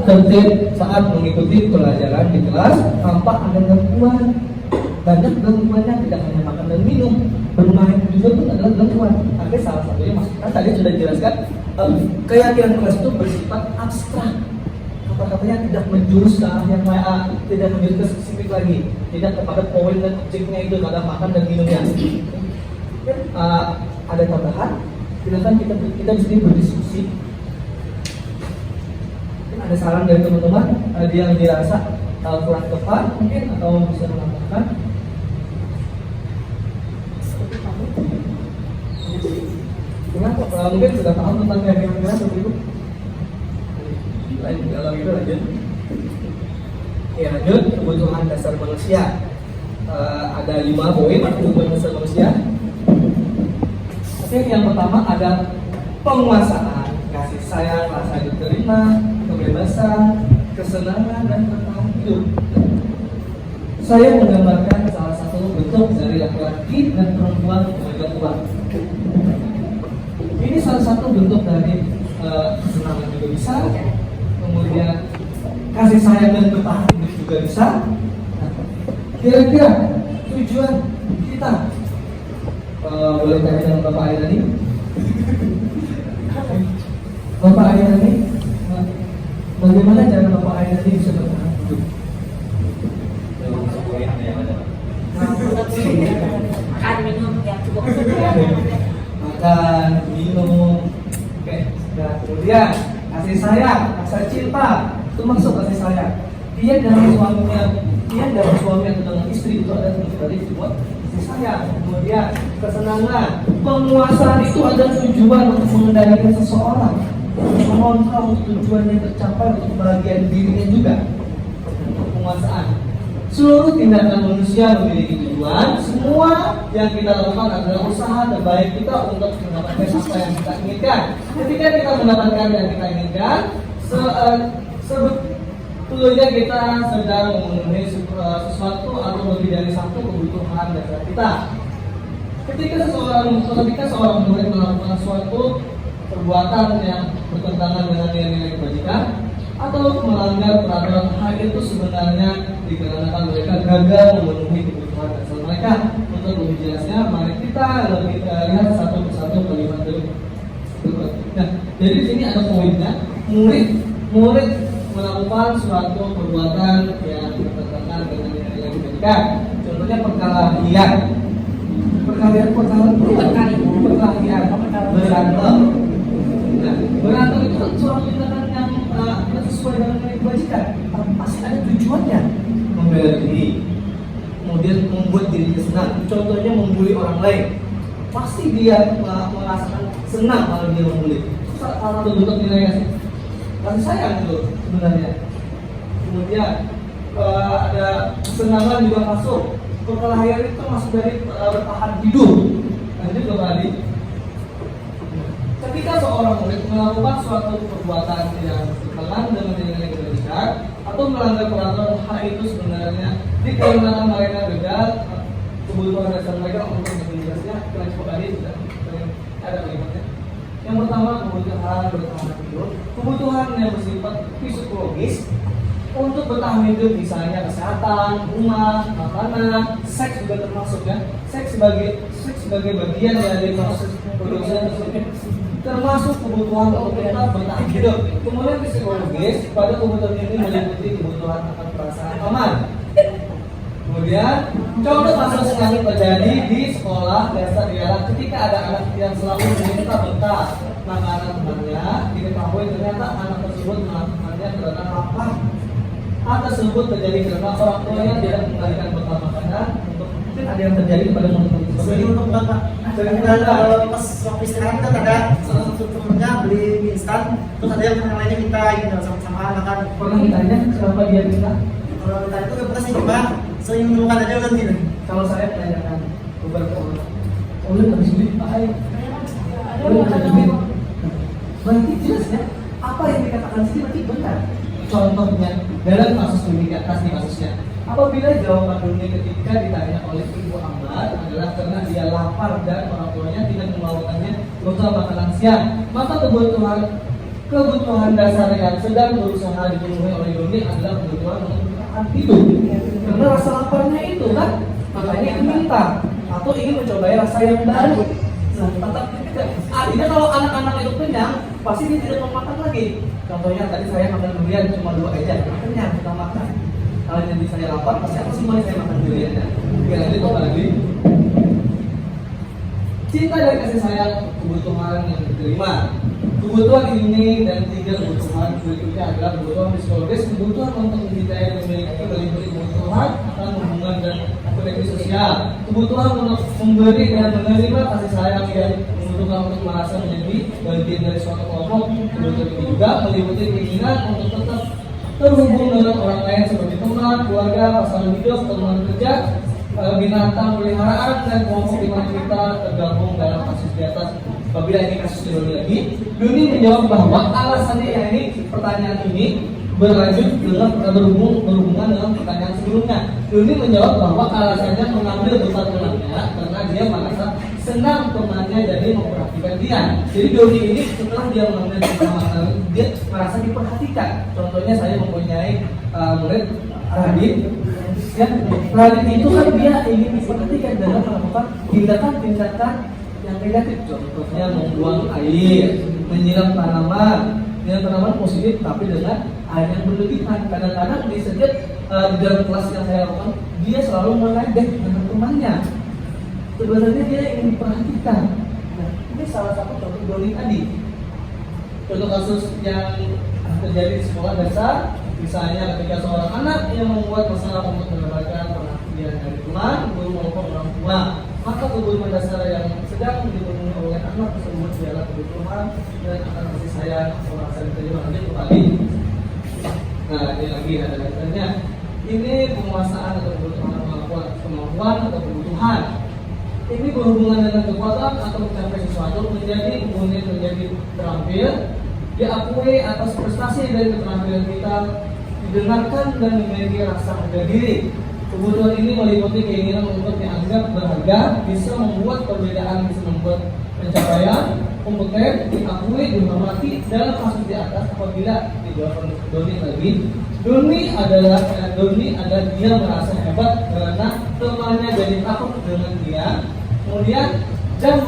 tertib saat mengikuti pelajaran di kelas tanpa ada gangguan. Banyak gangguannya, tidak hanya makan dan minum, bermain juga itu adalah gangguan. Tapi salah satunya kan tadi sudah dijelaskan, keyakinan kelas itu bersifat abstrak. Kata-katanya tidak menjurus ke arah yang lain, tidak menjurus ke spesifik lagi, tidak kepada poin dan objeknya itu pada makan dan minumnya. Ada tambahan? Silakan kita di sini berdiskusi. Ada saran dari teman-teman, ada yang dirasa kurang tepat mungkin atau bisa menambahkan. Kenapa? Mungkin sudah tahu tentang keyakinan seperti itu. Kalau gitu lanjut. Ya lanjut, kebutuhan dasar manusia. Ada 5 poin kebutuhan dasar manusia. Oke, yang pertama ada penguasaan, kasih sayang, rasa diterima, kebebasan, kesenangan dan bertahan hidup. Saya menggambarkan salah satu bentuk dari laki-laki dan perempuan sebagai Tuhan. Ini salah satu bentuk dari kesenangan juga bisa, kemudian kasih sayang dan bertahan hidup juga bisa. Kira-kira tujuan kita boleh tanya dengan Bapak Ayah tadi? Bapak Ayah tadi, bagaimana cara Bapak Ayah tadi bisa bertahan hidup? Makan minum yang cukup. Makan, minum, oke. Nah, kemudian kasih sayang, rasa cinta, itu maksud kasih sayang. Dia dengan suami atau dengan istri itu ada dari sebuah kasih sayang. Kemudian kesenangan, penguasaan itu ada tujuan untuk mengendalikan seseorang, mengontrol untuk tujuan yang tercapai untuk kebahagiaan dirinya juga. Untuk penguasaan. Seluruh tindakan manusia memiliki tujuan. Semua yang kita lakukan adalah usaha terbaik kita untuk mendapatkan apa yang kita inginkan. Ketika kita mendapatkan yang kita inginkan, sebetulnya kita sedang memenuhi sesuatu atau lebih dari satu kebutuhan dasar kita. Ketika seorang murid melakukan suatu perbuatan yang bertentangan dengan nilai-nilai kebajikan atau melanggar peraturan, hal itu sebenarnya dikarenakan mereka gagal memenuhi kebutuhan dasar mereka. Untuk lebih jelasnya, mari kita lihat satu persatu kalimat berikut. Nah, jadi di sini ada poinnya. Murid melakukan suatu perbuatan yang bertentangan dengan nilai kebajikan. Contohnya perkelahian, berantem. Nah, berantem itu suatu tindakan yang sesuai dengan nilai kebajikan. Pasti ada tujuannya, membela diri, kemudian membuat diri senang. Contohnya membuli orang lain, pasti dia merasakan senang kalau dia membuli. Salah satu bentuk nilai kasih sayang itu sebenarnya. Kemudian ada kesenangan juga masuk. Perkelahian itu masuk dari bertahan hidup. Nah, itu juga tadi. Ketika seorang murid melakukan suatu perbuatan yang bertentangan dengan nilai kebajikan atau melanggar peraturan, hal itu sebenarnya dikarenakan mereka gagal kebutuhan dasar mereka untuk menjelasnya. Kita coba tadi sudah ada kalimatnya. Yang pertama, kebutuhan bertahan hidup. Kebutuhan yang bersifat fisiologis untuk bertahan hidup, misalnya kesehatan, rumah, makanan, seks juga termasuk ya. Seks sebagai listrik sebagai bagian dari proses produksi tersebut, termasuk kebutuhan untuk kita bertahan hidup. Kemudian psikologis, pada kebutuhan ini meliputi kebutuhan akan perasaan aman. Kemudian contoh kasus yang terjadi di sekolah dasar ialah ketika ada anak yang selalu meminta bekas makanan temannya, diketahui ternyata anak tersebut melakukannya karena lapar. Hal tersebut terjadi karena orang tuanya tidak mengembalikan bekal makanan untuk mungkin ada yang terjadi pada murid-murid. Jadi untuk bapak, kalau pas waktu istirahat kan ada salah satu temennya beli mie instan, terus ada yang lainnya minta gitu sama-sama makan. Pernah ditanya kenapa dia minta? Kalau minta itu gak pernah sih coba, sering menemukan aja kan gitu. Kalau saya tanyakan beberapa orang, oleh habis duit Pak Ai. Ada Oleh makanan habis duit. Berarti jelas ya, apa yang dikatakan sih berarti benar. Contohnya dalam kasus dunia di atas nih kasusnya. Apabila jawaban dunia ketika ditanya oleh Ibu Ambar adalah karena dia lapar dan orang tuanya tidak membawakannya bekal makanan siang, maka kebutuhan dasar yang sedang berusaha dipenuhi oleh Doni adalah kebutuhan untuk bertahan hidup. Karena rasa laparnya itu kan, makanya minta atau ingin mencobai rasa yang baru. Nah, tetap artinya kalau anak-anak itu kenyang, pasti dia tidak mau makan lagi. Contohnya tadi saya makan durian cuma 2 aja, kenyang kita makan. Kalau jadi saya lapar, pasti aku semua saya makan duriannya. Oke, lanjut apa lagi? Cinta dan kasih sayang, kebutuhan yang kelima. Kebutuhan ini dan 3 kebutuhan berikutnya adalah kebutuhan psikologis, kebutuhan untuk mencintai dan memiliki meliputi kebutuhan akan hubungan dan koneksi sosial, kebutuhan untuk memberi dan menerima kasih sayang dan membutuhkan untuk merasa menjadi bagian dari suatu kelompok. Kebutuhan ini juga meliputi keinginan untuk tetap terhubung dengan orang lain seperti teman, keluarga, pasangan hidup, teman kerja, binatang peliharaan dan kelompok di mana kita tergabung dalam kasus di atas. Apabila ini kasus Doni lagi, Doni menjawab bahwa alasannya yang ini pertanyaan ini berlanjut dengan berhubungan dengan pertanyaan sebelumnya. Doni menjawab bahwa alasannya mengambil bekal temannya karena dia merasa senang temannya jadi memperhatikan dia. Jadi Doni ini setelah dia mengambil bekal makanan, dia merasa diperhatikan. Contohnya saya mempunyai murid Radit. Ya, Radit itu kan dia ingin diperhatikan dalam melakukan tindakan-tindakan yang negatif, contohnya membuang air, menyiram tanaman. Menyiram tanaman positif tapi dengan air yang berlebihan. Kadang-kadang di dalam kelas yang saya lakukan, dia selalu meledek dengan temannya. Sebenarnya dia ingin diperhatikan. Nah, ini salah satu contoh Doni tadi. Contoh kasus yang terjadi di sekolah dasar, misalnya ketika seorang anak yang membuat masalah untuk mendapatkan perhatian dari teman, guru maupun orang tua, maka kebutuhan dasar yang sedang dipenuhi oleh anak tersebut adalah kebutuhan dan akan kasih sayang atau rasa diterima nanti kembali. Nah, ini lagi ada kaitannya. Ini penguasaan atau kebutuhan kemampuan atau kebutuhan. Ini berhubungan dengan kekuatan atau mencapai sesuatu kemudian menjadi terampil, diakui atas prestasi dari keterampilan kita, didengarkan dan memiliki rasa harga diri. Kebutuhan ini meliputi keinginan untuk dianggap berharga, bisa membuat perbedaan, bisa membuat pencapaian, kompeten, diakui, dihormati. Dalam kasus di atas, apabila dijawab Doni lagi, Doni adalah dia merasa hebat karena temannya jadi takut dengan dia, kemudian dan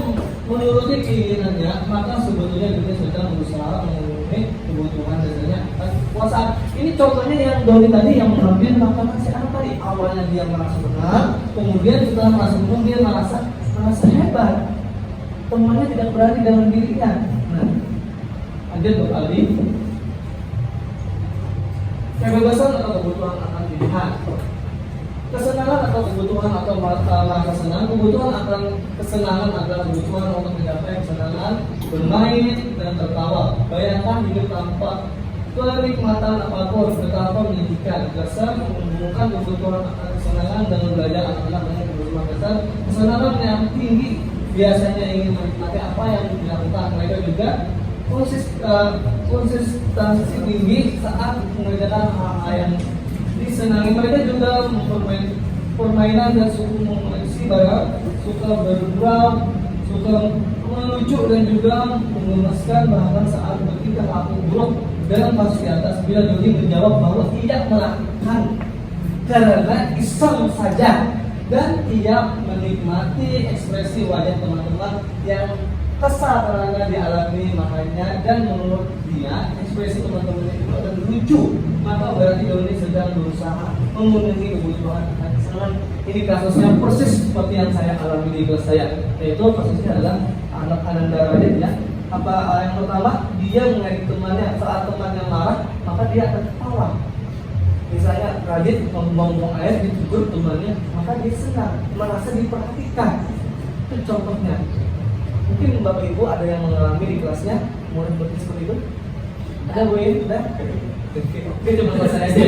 menuruti keinginannya, maka sebetulnya dia sedang berusaha memenuhi kebutuhan dasarnya atas kekuasaan. Ini contohnya yang Doni tadi yang mengambil makanan si anak tadi. Awalnya dia merasa benar, kemudian setelah merasa benar dia merasa hebat. Temannya tidak berani dengan dirinya. Nah, ada beralih kebebasan atau kebutuhan akan pilihan. Kesenangan atau kebutuhan atau merasa senang, kebutuhan akan kesenangan adalah kebutuhan untuk mencapai kesenangan, bermain dan tertawa. Bayangkan hidup tanpa kenikmatan apapun, betapa menyedihkan. Dasar menghubungkan kebutuhan akan kesenangan dengan belajar anak-anak dengan kebutuhan dasar. Kesenangan yang tinggi biasanya ingin menikmati apa yang dilakukan. Mereka juga konsistensi tinggi saat mengerjakan hal-hal yang disenangi. Mereka juga permainan dan suka mengoleksi barang, suka bergurau, suka melucu dan juga mengemaskan bahkan saat bertingkah laku buruk. Dalam kasus di atas, bila Doni menjawab bahwa tidak melakukan karena iseng saja, dan dia menikmati ekspresi wajah teman-teman yang kesal karena dialami makanya, dan menurut dia ekspresi teman-teman itu akan lucu, maka berarti Doni sedang berusaha memenuhi kebutuhan anak kesenangan. Ini kasusnya persis seperti yang saya alami di kelas saya, yaitu kasusnya adalah anak Ananda Radit ya. Apa yang pertama, dia mengajak temannya saat temannya marah, maka dia akan ketawa. Misalnya Radit membuang air ditegur temannya, maka dia senang, merasa diperhatikan. Itu contohnya. Mungkin Bapak Ibu ada yang mengalami di kelasnya murid seperti itu? Ada Bu ini? Udah? Oke, cuma kelas saya aja.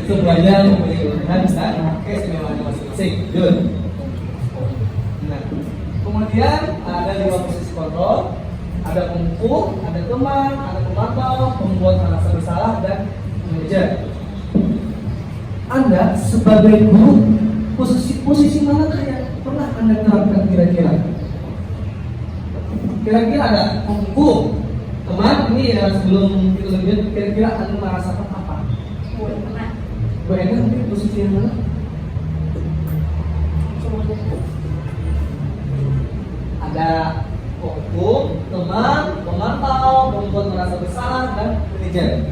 Semuanya mempunyai keluhan dan keistimewaan masing-masing. Good. Nah, kemudian ada 5 posisi kontrol. Ada pemukul, ada teman, ada pemantau, pembuat merasa bersalah, dan manajer. Anda sebagai guru, posisi mana yang pernah Anda terapkan kira-kira? Kira-kira ada pemukul, teman, ini ya sebelum kita lanjut, kira-kira Anda merasakan apa? Bu Eka mungkin posisi yang mana? Ada pemukul, teman, pemantau, pembuat merasa bersalah, dan manajer.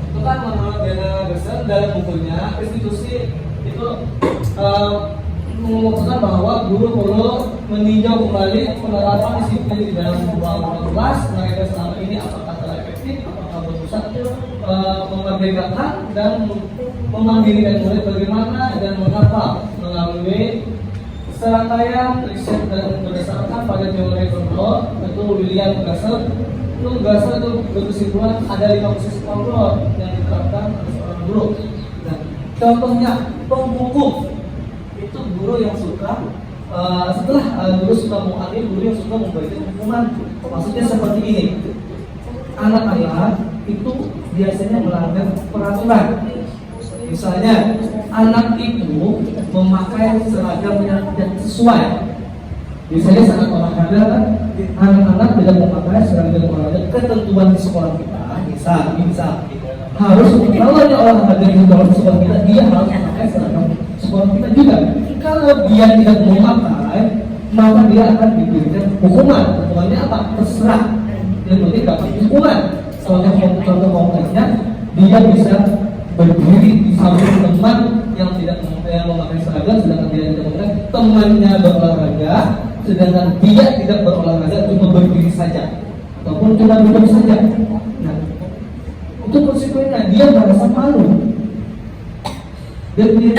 Itu kan menurut Diana Gerson dalam bukunya institusi itu memutuskan bahwa guru perlu meninjau kembali penerapan disiplin di dalam ruang kelas, mereka selama ini apakah telah efektif, apakah berusaha memerdekakan dan memandirikan murid bagaimana dan mengapa melalui serangkaian riset dan berdasarkan pada teori kontrol. Itu William Gasser itu berkesimpulan ada 5 posisi kontrol yang diterapkan oleh seorang guru. Nah, contohnya pemukul itu guru yang suka setelah guru suka mengadil, guru yang suka memberikan hukuman. Maksudnya seperti ini, anak-anak itu biasanya melanggar peraturan. Misalnya anak itu memakai seragam yang tidak sesuai. Misalnya saat olahraga kan, anak-anak tidak memakai seragam olahraga ketentuan di sekolah kita. Misal harus kalau dia olahraga di sekolah kita, dia harus memakai seragam sekolah kita juga. Kalau dia tidak memakai, maka dia akan diberikan hukuman. Hukumannya apa? Terserah. Yang penting dapat hukuman. Contoh konkretnya, dia bisa berdiri di samping teman yang tidak memakai seragam, sedangkan dia tidak memakai, temannya berolahraga, sedangkan dia tidak berolahraga, cuma berdiri saja ataupun cuma duduk saja. Nah, itu konsekuensinya dia merasa malu, dan dia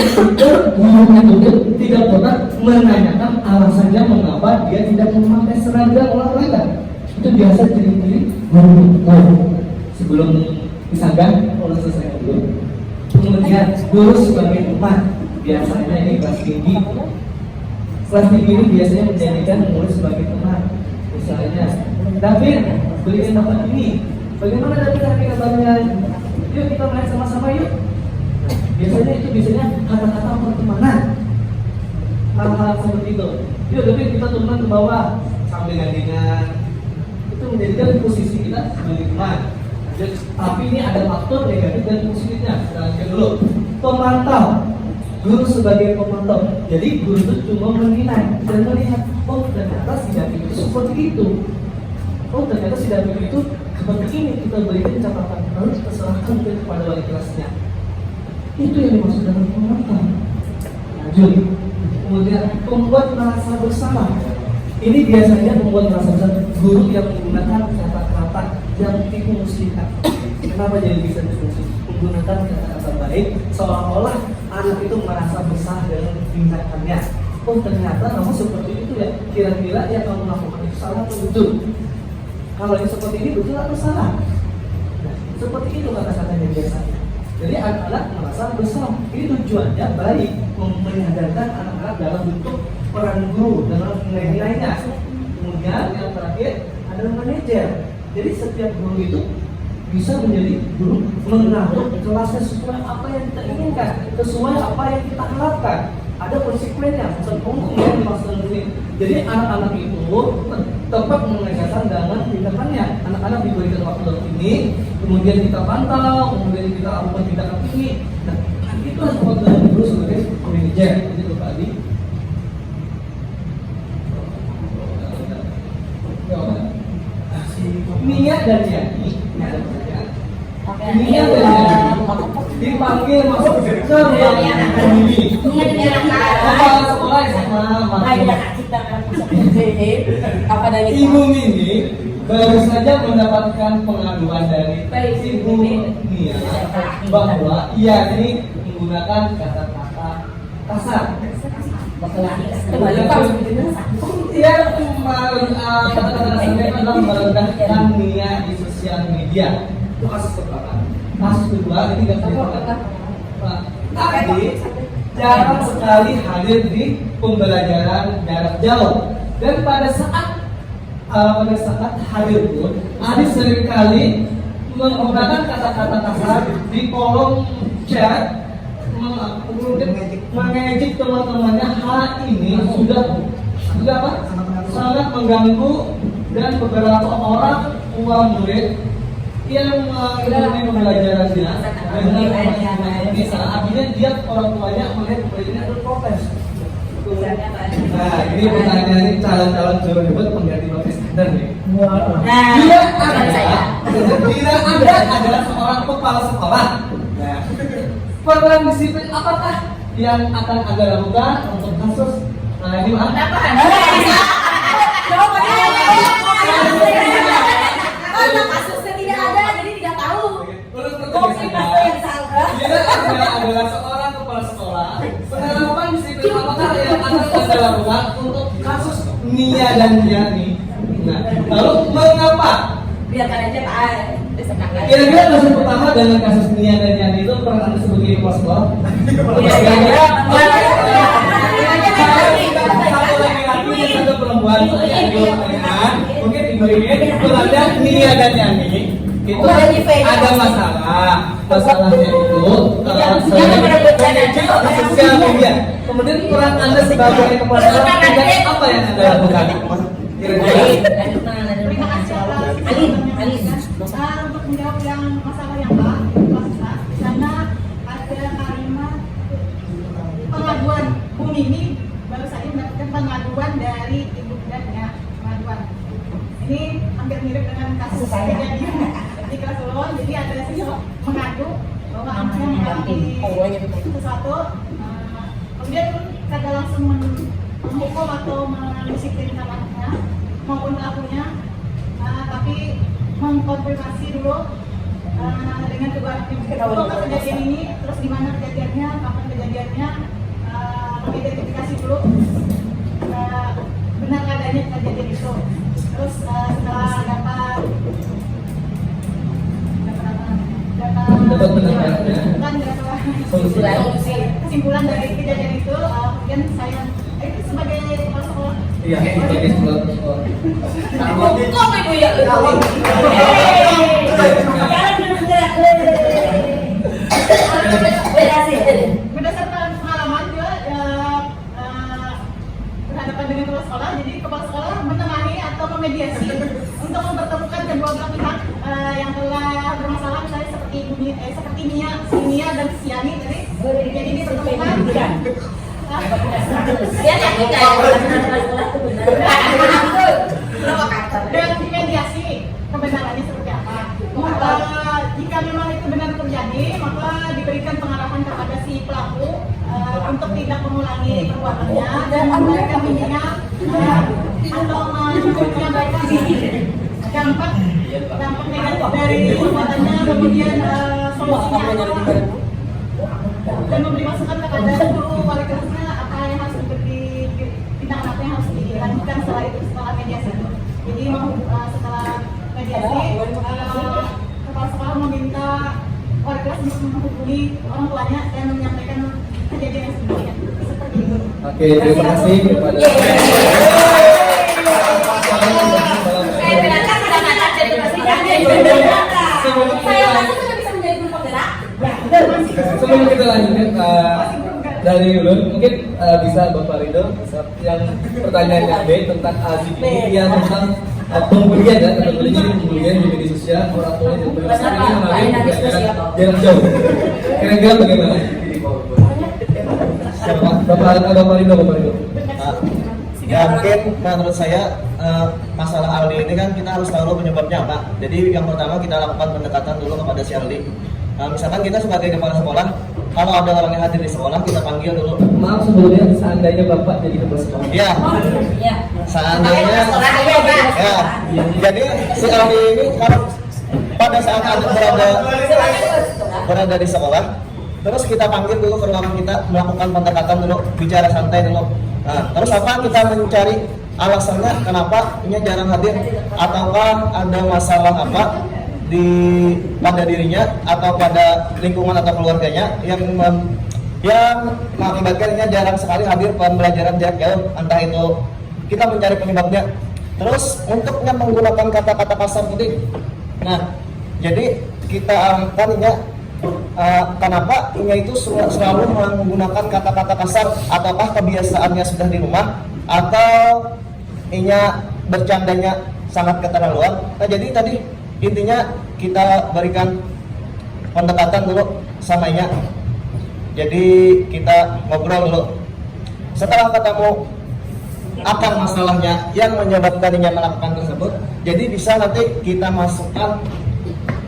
gurunya itu tidak pernah menanyakan alasannya mengapa dia tidak memakai seragam olahraga. Itu biasa ciri-ciri guru sebelum disangka oleh selesai guru. Kemudian guru sebagai teman, biasanya ini kelas tinggi. Kelas tinggi ini biasanya menjadikan murid sebagai teman. Misalnya, David, beliin tempat ini. Bagaimana David hari kabarnya? Yuk kita main sama-sama yuk. Biasanya kata-kata pertemanan. Hal-hal seperti itu. Yuk David kita turun ke bawah sambil gandengan. Itu menjadikan posisi kita sebagai teman. Tapi ini ada faktor negatif dan positifnya. Kita lanjutkan dulu. Pemantau, guru sebagai pemantau. Jadi guru itu cuma menilai dan melihat, oh ternyata si David itu seperti itu. Oh ternyata si David itu seperti ini. Kita berikan catatan, lalu kita serahkan kepada wali kelasnya. Itu yang dimaksud dengan pemantau. Lanjut. Kemudian pembuat merasa bersalah. Ini biasanya membuat merasa bersalah guru yang menggunakan kata-kata yang difungsikan. Kenapa jadi bisa difungsi? Menggunakan kata-kata baik, seolah-olah anak itu merasa bersalah dengan tindakannya. Oh ternyata kamu seperti itu ya. Kira-kira yang kamu lakukan itu salah atau betul? Kalau yang seperti ini betul atau salah? Nah, seperti itu kata-katanya biasanya. Jadi anak-anak merasa bersalah. Ini tujuannya baik, menyadarkan anak-anak dalam bentuk peran guru dalam nilai-nilainya. Kemudian yang terakhir adalah manajer. Jadi setiap guru itu bisa menjadi guru mengatur kelasnya sesuai apa yang kita inginkan, sesuai apa yang kita harapkan. Ada konsekuensinya, bukan hukum yang dimaksudkan ini. Jadi anak-anak itu tepat mengerjakan dengan tindakannya. Anak-anak diberikan waktu ini kemudian kita pantau, kemudian kita lakukan tindakan ini. Nah, itu harus kita dulu sebagai manajer. Itu tadi. Niat dan Yani, niat dan Yani dipanggil masuk ke ruang ini. Kepala sekolah SMA Ibu Mimi baru saja mendapatkan pengaduan dari Ibu Nia bahwa ia ini menggunakan kata-kata kasar. Ia kata-kata kasarnya adalah merendahkan Nia di sosial media. Itu kasus pertama. Kasus kedua ini tidak terlihat. Tapi jarang sekali hadir di pembelajaran jarak jauh. Dan pada saat hadir pun, Adi seringkali menggunakan kata-kata kasar di kolom chat, mengejek teman-temannya. Hal ini sudah apa? Sangat mengganggu dan beberapa orang murid yang mengikuti pembelajarannya dengan bisa akhirnya dia orang tuanya melihat muridnya berprotes. Nah, ini pertanyaan calon-calon juru debat pengganti Bapak Iskandar nih. Bila Anda adalah seorang kepala sekolah, nah, peran disiplin apakah yang akan Anda lakukan untuk kasus? Nah, ini kasusnya tidak ada, jadi tidak tahu. Bila Anda adalah seorang kepala sekolah, penerapan disiplin apakah yang akan Anda lakukan untuk kasus Nia dan Yani? Nah, lalu mengapa? Biarkan aja Pak. Kira-kira kasus pertama dengan kasus Nia dan Yani itu peran Anda sebagai kepala sekolah? Satu laki-laki dan satu perempuan. Mungkin diberikan perannya Nia dan Yani itu ada masalahnya itu sosial media. Kemudian peran Anda sebagai kepala sekolah apa yang Anda lakukan? Untuk menjawab yang masalah yang karena ada kalimat pengaduan Bu Mimi baru saja mendapatkan pengaduan dari ibu dan pengaduan. Ini hampir mirip dengan kasus kejadian di kelas Ulon. Jadi ada siswa mengadu bahwa anaknya mengalami sesuatu, kemudian kada langsung menghukum atau mendisiplinkan anaknya maupun pelakunya, tapi mengkonfirmasi dulu dengan kedua kejadian ini, terus di mana kejadiannya, kapan kejadiannya, mengidentifikasi dulu benar adanya kejadian itu. Terus setelah dapat kesimpulan dari kejadian itu, kemudian saya itu sebagai kepala sekolah. Iya, sebagai kepala sekolah. Kok ibu ya? Berdasarkan pengalaman juga berhadapan dengan kepala sekolah, jadi kepala sekolah menemani atau memediasi untuk mempertemukan kedua belah pihak yang telah bermasalah, misalnya seperti Nia dan Yani tadi. Jadi dipertemukan. Dan dimediasi kebenarannya seperti apa. Jika memang itu benar terjadi, maka diberikan pengarahan kepada si pelaku untuk tidak mengulangi perbuatannya dan memberikan minyak atau menyampaikan dampak negatif dari perbuatannya, kemudian solusinya dan memberi masukan kepada guru wali kelasnya apa yang harus tindakan apa yang harus dilanjutkan setelah itu, setelah mediasi. Jadi setelah mediasi, kepala sekolah meminta wali kelas untuk menghubungi orang tuanya dan menyampaikan kejadian yang sebenarnya. Seperti itu. Oke, terima kasih kepada sebelum kita lanjutkan dari Ulun, mungkin bisa Bapak Rido yang pertanyaannya B tentang AZIK ini, yang tentang pembulian ya, kategorinya jadi pembulian di media sosial, orang tuanya jadi Kenapa? ini Pak menarik Enang diskusi gara-gara apa? jarak jauh. Kira-kira bagaimana? Bapak Rido. Ya mungkin menurut saya masalah Aldi ini kan kita harus tahu penyebabnya apa. Jadi yang pertama kita lakukan pendekatan dulu kepada si Aldi. Misalkan kita sebagai kepala sekolah, kalau ada orang yang hadir di sekolah kita panggil dulu. Maaf sebelumnya, seandainya Bapak jadi kepala sekolah. Ya, Ya. seandainya. Sekolah aja, Pak. Ya, jadi si Aldi ini kalau pada saat berada di sekolah, terus kita panggil dulu ke ruangan kita, melakukan pendekatan dulu, bicara santai dulu. Nah, terus apa kita mencari alasannya kenapa ini jarang hadir, ataukah ada masalah apa pada dirinya atau pada lingkungan atau keluarganya yang mengakibatkan ini jarang sekali hadir pembelajaran jarak jauh, entah itu kita mencari penyebabnya. Terus untuknya menggunakan kata-kata kasar tadi, nah jadi kita arahkan ini kenapa Inya itu selalu menggunakan kata-kata kasar, ataukah kebiasaannya sudah di rumah atau Inya bercandanya sangat keterlaluan. Nah jadi tadi intinya kita berikan pendekatan dulu sama Inya. Jadi kita ngobrol dulu. Setelah ketemu akar masalahnya yang menyebabkan Inya melakukan tersebut, jadi bisa nanti kita masukkan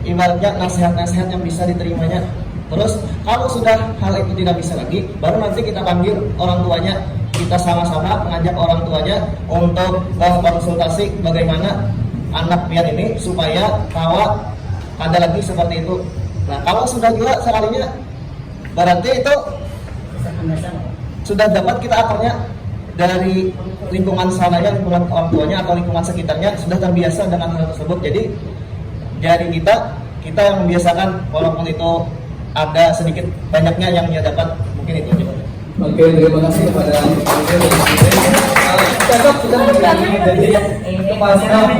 ibaratnya nasihat-nasihat yang bisa diterimanya. Terus kalau sudah hal itu tidak bisa lagi, baru nanti kita panggil orang tuanya, kita sama-sama mengajak orang tuanya untuk konsultasi bagaimana anak pian ini supaya tahu ada lagi seperti itu. Nah kalau sudah gila sekalinya, berarti itu sudah dapat kita akarnya dari lingkungan sananya, lingkungan orang tuanya atau lingkungan sekitarnya sudah terbiasa dengan hal tersebut. Jadi dari kita yang membiasakan, walaupun itu ada sedikit banyaknya yang dia dapat, mungkin itu aja. Oke, terima kasih kepada cocok sudah menjadi kepala sekolah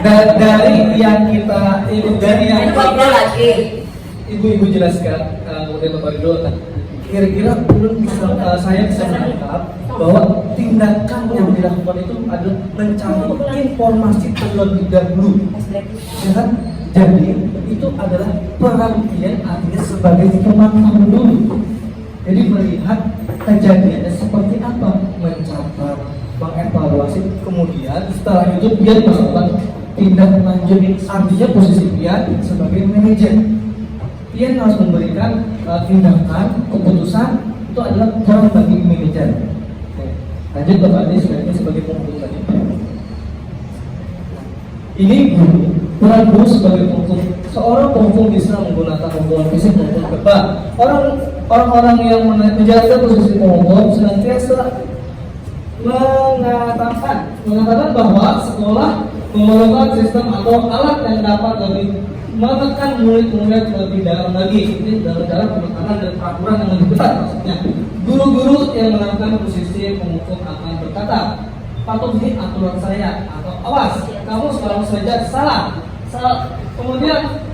Nah, dari yang kita dari yang Ngobrol lagi. ibu jelaskan, kemudian Bapak Rido, kira-kira belum bisa saya bisa menangkap bahwa tindakan yang dilakukan itu adalah mencari informasi terlebih dahulu, ya kan? Jadi itu adalah perhatian, artinya sebagai pemantau dulu. Jadi melihat kejadiannya seperti apa, mencatat, mengevaluasi, kemudian setelah itu dia melakukan tindak lanjut, artinya posisi dia sebagai manajer. Dia harus memberikan tindakan, keputusan itu adalah peran bagi manajer. Lanjut Bapak Adi sebagai penghukum tadi. Ini peran guru sebagai penghukum. Seorang penghukum bisa menggunakan hukuman fisik maupun verbal. Orang-orang yang menjalankan posisi penghukum senantiasa mengatakan bahwa sekolah memerlukan sistem atau alat yang dapat lebih menekan murid-murid lebih dalam lagi. Ini dalam cara penekanan dan peraturan yang lebih ketat maksudnya. Guru-guru yang melakukan posisi penghukum akan berkata, patuhi aturan saya, atau awas, kamu selalu saja salah. Kemudian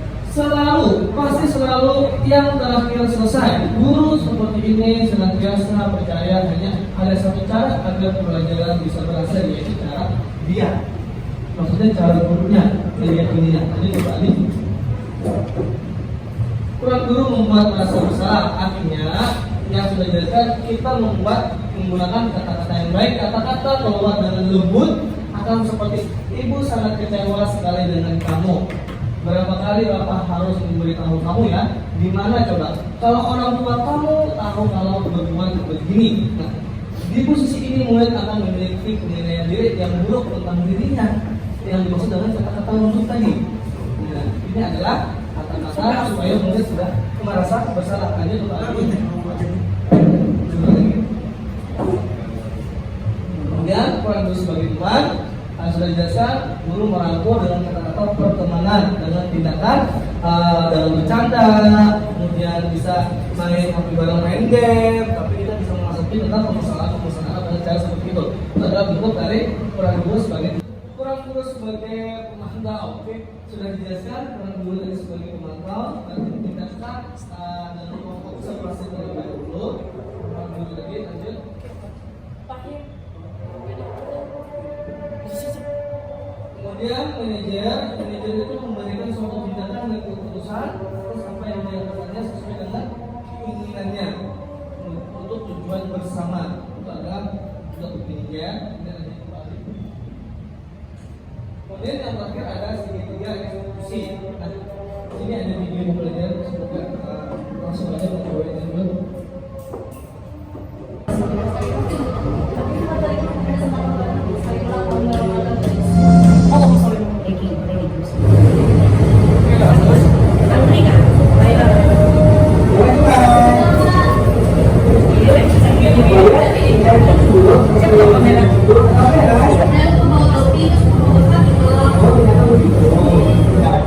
pasti selalu yang terakhir selesai. Guru seperti ini senantiasa percaya hanya ada satu cara agar pelajaran bisa berhasil, yaitu cara dia. Maksudnya cara gurunya, ininya. Jadi Bapak Ali, kurang guru membuat merasa bersalah. Artinya yang sudah dijelaskan, kita menggunakan kata-kata yang baik. Kata-kata keluar dengan lembut akan seperti, ibu sangat kecewa sekali dengan kamu. Berapa kali Bapak harus memberitahu kamu ya? Di mana coba? Kalau orang tua kamu tahu kalau berbuat begini. Nah, di posisi ini murid akan memiliki penilaian diri yang buruk tentang dirinya, yang dimaksud dengan kata-kata lembut tadi. Nah, ini adalah kata-kata supaya murid sudah merasa bersalah. Aja Bapak. Kemudian peran guru sebagai teman sudah dijelaskan, guru merangkul dengan kata-kata pertemanan, dengan tindakan dalam bercanda, kemudian bisa main HP bareng, main game, tapi kita bisa memasuki tentang permasalahan dengan cara seperti itu. Itu adalah bentuk dari peran guru sebagai pemantau. Oke, sudah dijelaskan peran guru tadi sebagai pemantau dan ditingkatkan dan fokus observasi terlebih dahulu. Peran guru tadi lanjut. pahit. Kemudian manajer itu memberikan suatu tindakan dan keputusan terus apa yang dilakukannya sesuai dengan keinginannya untuk tujuan bersama. Itu adalah untuk manajer. Kemudian yang terakhir ada segitiga eksekusi. Ini ada video pelajaran semoga langsung aja mencoba ini dulu.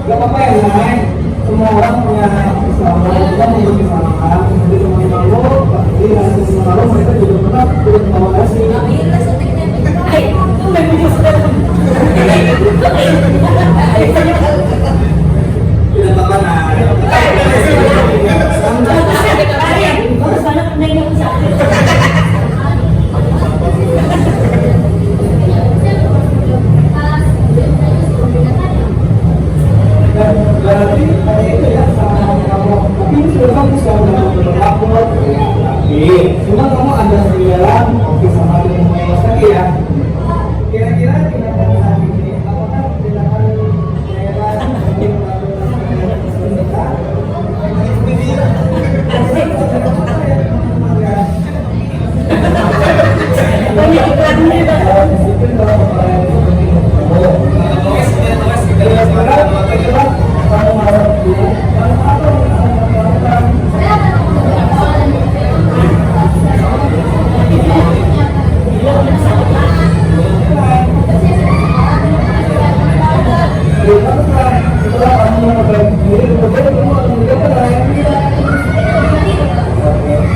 Gak apa-apa ya lain, semua orang punya kesalahan, kita memiliki kesalahan. Jadi teman-teman lo, di hasil semua lo, mereka juga pernah turut terima kasih. Tidak apa-apa berarti ada itu ya sama kamu. Tapi ini sudah bagus kamu dalam berlaku. Cuma kamu ada kegiatan oke sama dengan mas lagi ya. Kira-kira tindakan saat ini apakah tindakan daerah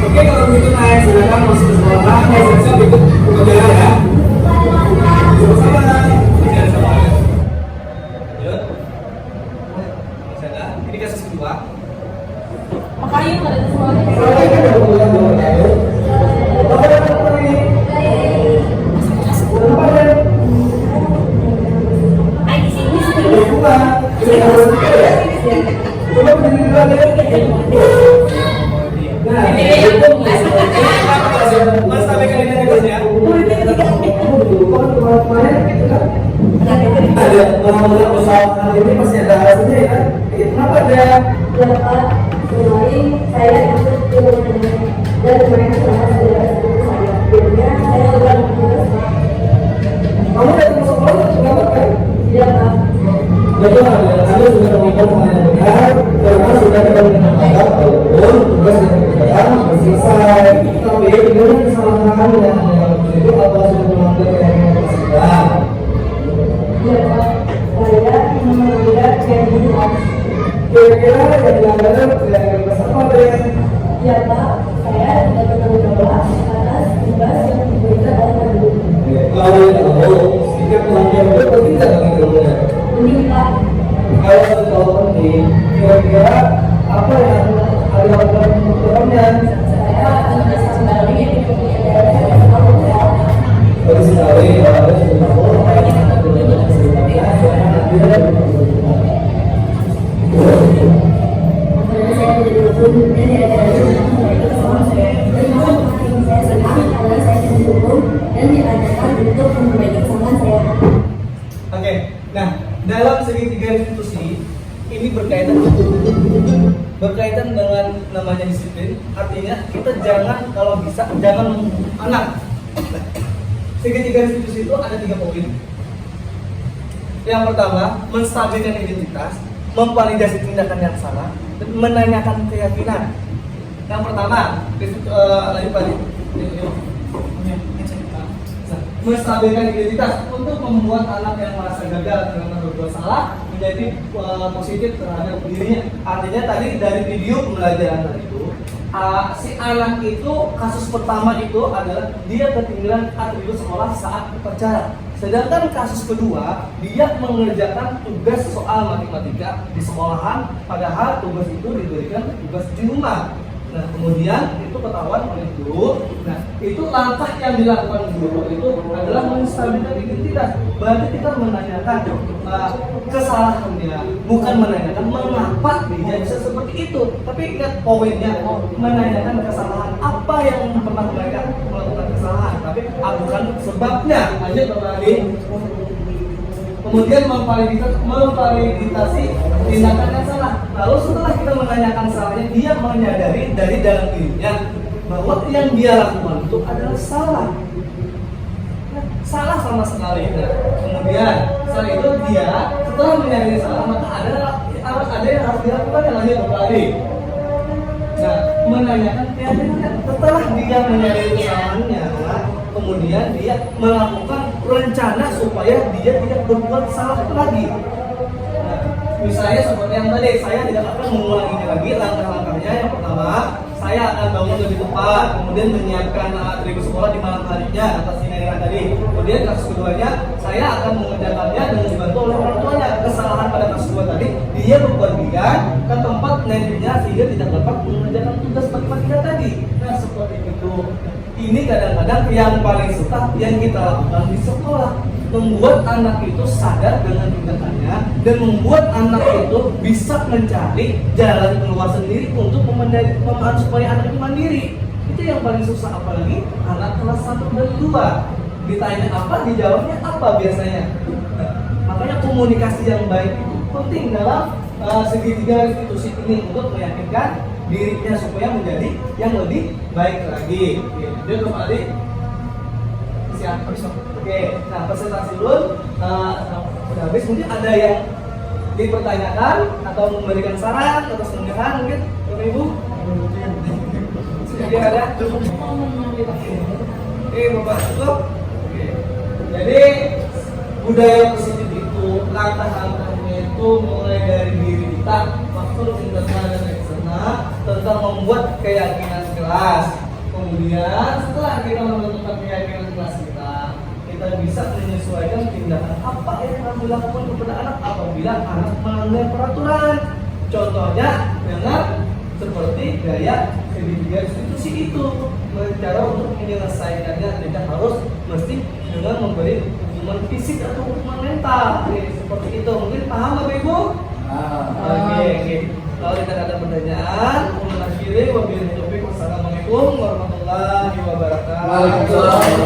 Oke, kalau begitu naik silakan masuk ke sekolah. Siap-siap ikut pelajaran ya. Sama-sama. Lanjut. Ini kasus kedua. Makanya pada semuanya. Mas sampaikan ini ya. Ada orang-orang usaha ini masih ada hasilnya ya. Kenapa ada? Bapak, kemarin saya ikut turunannya dan mereka sama saya saya. Akhirnya saya ulang tugas. Kamu datang ke sekolah kenapa kan? Tidak Pak. Betul, Anda sudah mengikat dengan benar, karena sudah kita mengenal walaupun tugas yang dikerjakan sudah selesai. Tapi dengan kesalahan yang itu apa sudah melanggar yang diperlukan? Tidak Pak. Saya melanggar janji. Kira-kira yang dilanggar yang bersama dengan Ya Pak, saya tidak bertanggung jawab atas tugas yang diberikan oleh Pak Guru. kalau yang tahu sikap melanggar itu penting tidak bagi kamu? Ini Pak, Kalau sudah tahu penting, kira-kira apa yang ada lakukan programnya? saya akan bersama kembali di daerah Kabupaten. Bagus sekali, kalau ada sudah tahu. Karena saya tidak didukung dan tidak ada mereka sama saya. Dan mohon maafin saya senang karena saya tidak didukung dan diajarkan untuk memperbaiki kesalahan saya. Oke, nah dalam segitiga institusi ini berkaitan dengan namanya disiplin. Artinya kita jangan kalau bisa jangan anak. Segitiga institusi itu ada 3 poin. Yang pertama, menstabilkan identitas, memvalidasi tindakan yang salah, dan menanyakan keyakinan. Yang pertama, lanjut Pak. Menstabilkan identitas untuk membuat anak yang merasa gagal karena berbuat salah menjadi positif terhadap dirinya. Artinya tadi dari video pembelajaran tadi itu si anak itu kasus pertama itu adalah dia ketinggalan atribut sekolah saat upacara. Sedangkan kasus kedua dia mengerjakan tugas soal matematika di sekolahan, padahal tugas itu diberikan tugas di rumah. Nah, kemudian itu ketahuan oleh guru. Nah, itu langkah yang dilakukan guru itu adalah menstabilkan identitas. Berarti kita menanyakan kesalahannya, bukan menanyakan mengapa dia bisa seperti itu. Tapi ingat poinnya, menanyakan kesalahan apa yang pernah mereka melakukan kesalahan, tapi bukan sebabnya. Lanjut kembali. Kemudian memvalidasi tindakan yang salah. Lalu setelah kita menanyakan salahnya, dia menyadari dari dalam dirinya bahwa yang dia lakukan itu adalah salah. Salah sama sekali. Nah, kemudian setelah itu dia setelah menyadari salah, maka ada yang harus dilakukan yang lanjut kembali. Nah, menanyakan keyakinan. Setelah dia menyadari kesalahannya, kemudian dia melakukan rencana supaya dia tidak berbuat salah lagi. Nah, misalnya seperti yang tadi, saya tidak akan mengulanginya lagi. Langkah-langkahnya yang pertama, saya akan bangun lebih tepat, kemudian menyiapkan atribut sekolah di malam harinya atas sinariran tadi. Kemudian kasus keduanya, saya akan mengerjakannya dengan dibantu oleh orang tuanya. Kesalahan pada kasus kedua tadi, dia berpergian ke tempat nantinya sehingga tidak dapat mengerjakan tugas matematika tadi. Nah, seperti itu. Ini kadang-kadang yang paling suka yang kita lakukan di sekolah, membuat anak itu sadar dengan tindakannya dan membuat anak itu bisa mencari jalan keluar sendiri untuk supaya anak itu mandiri. Itu yang paling susah, apalagi anak kelas 1 dan 2. Ditanya apa, dijawabnya apa biasanya. Nah, makanya komunikasi yang baik itu penting dalam segitiga institusi ini untuk meyakinkan dirinya supaya menjadi yang lebih baik lagi. Oke, dia kembali siap. Oke, nah presentasi dulu udah habis. Mungkin ada yang dipertanyakan atau memberikan saran atau senggahan mungkin Bapak Ibu? Sudah ada? Oke, Bapak cukup. Oke. Jadi budaya positif itu langkah-langkahnya itu mulai dari diri kita, faktor internal dan eksternal, tentang membuat keyakinan kelas. Kemudian setelah kita menentukan keyakinan kelas kita bisa menyesuaikan tindakan apa yang harus dilakukan kepada anak apabila anak melanggar peraturan. Contohnya dengan seperti gaya segitiga institusi itu, cara untuk menyelesaikannya tidak harus mesti dengan memberi hukuman fisik atau hukuman mental. Seperti itu, mungkin paham Bapak Ibu? Oke. Kalau tidak ada pertanyaan, wassalamualaikum warahmatullahi wabarakatuh.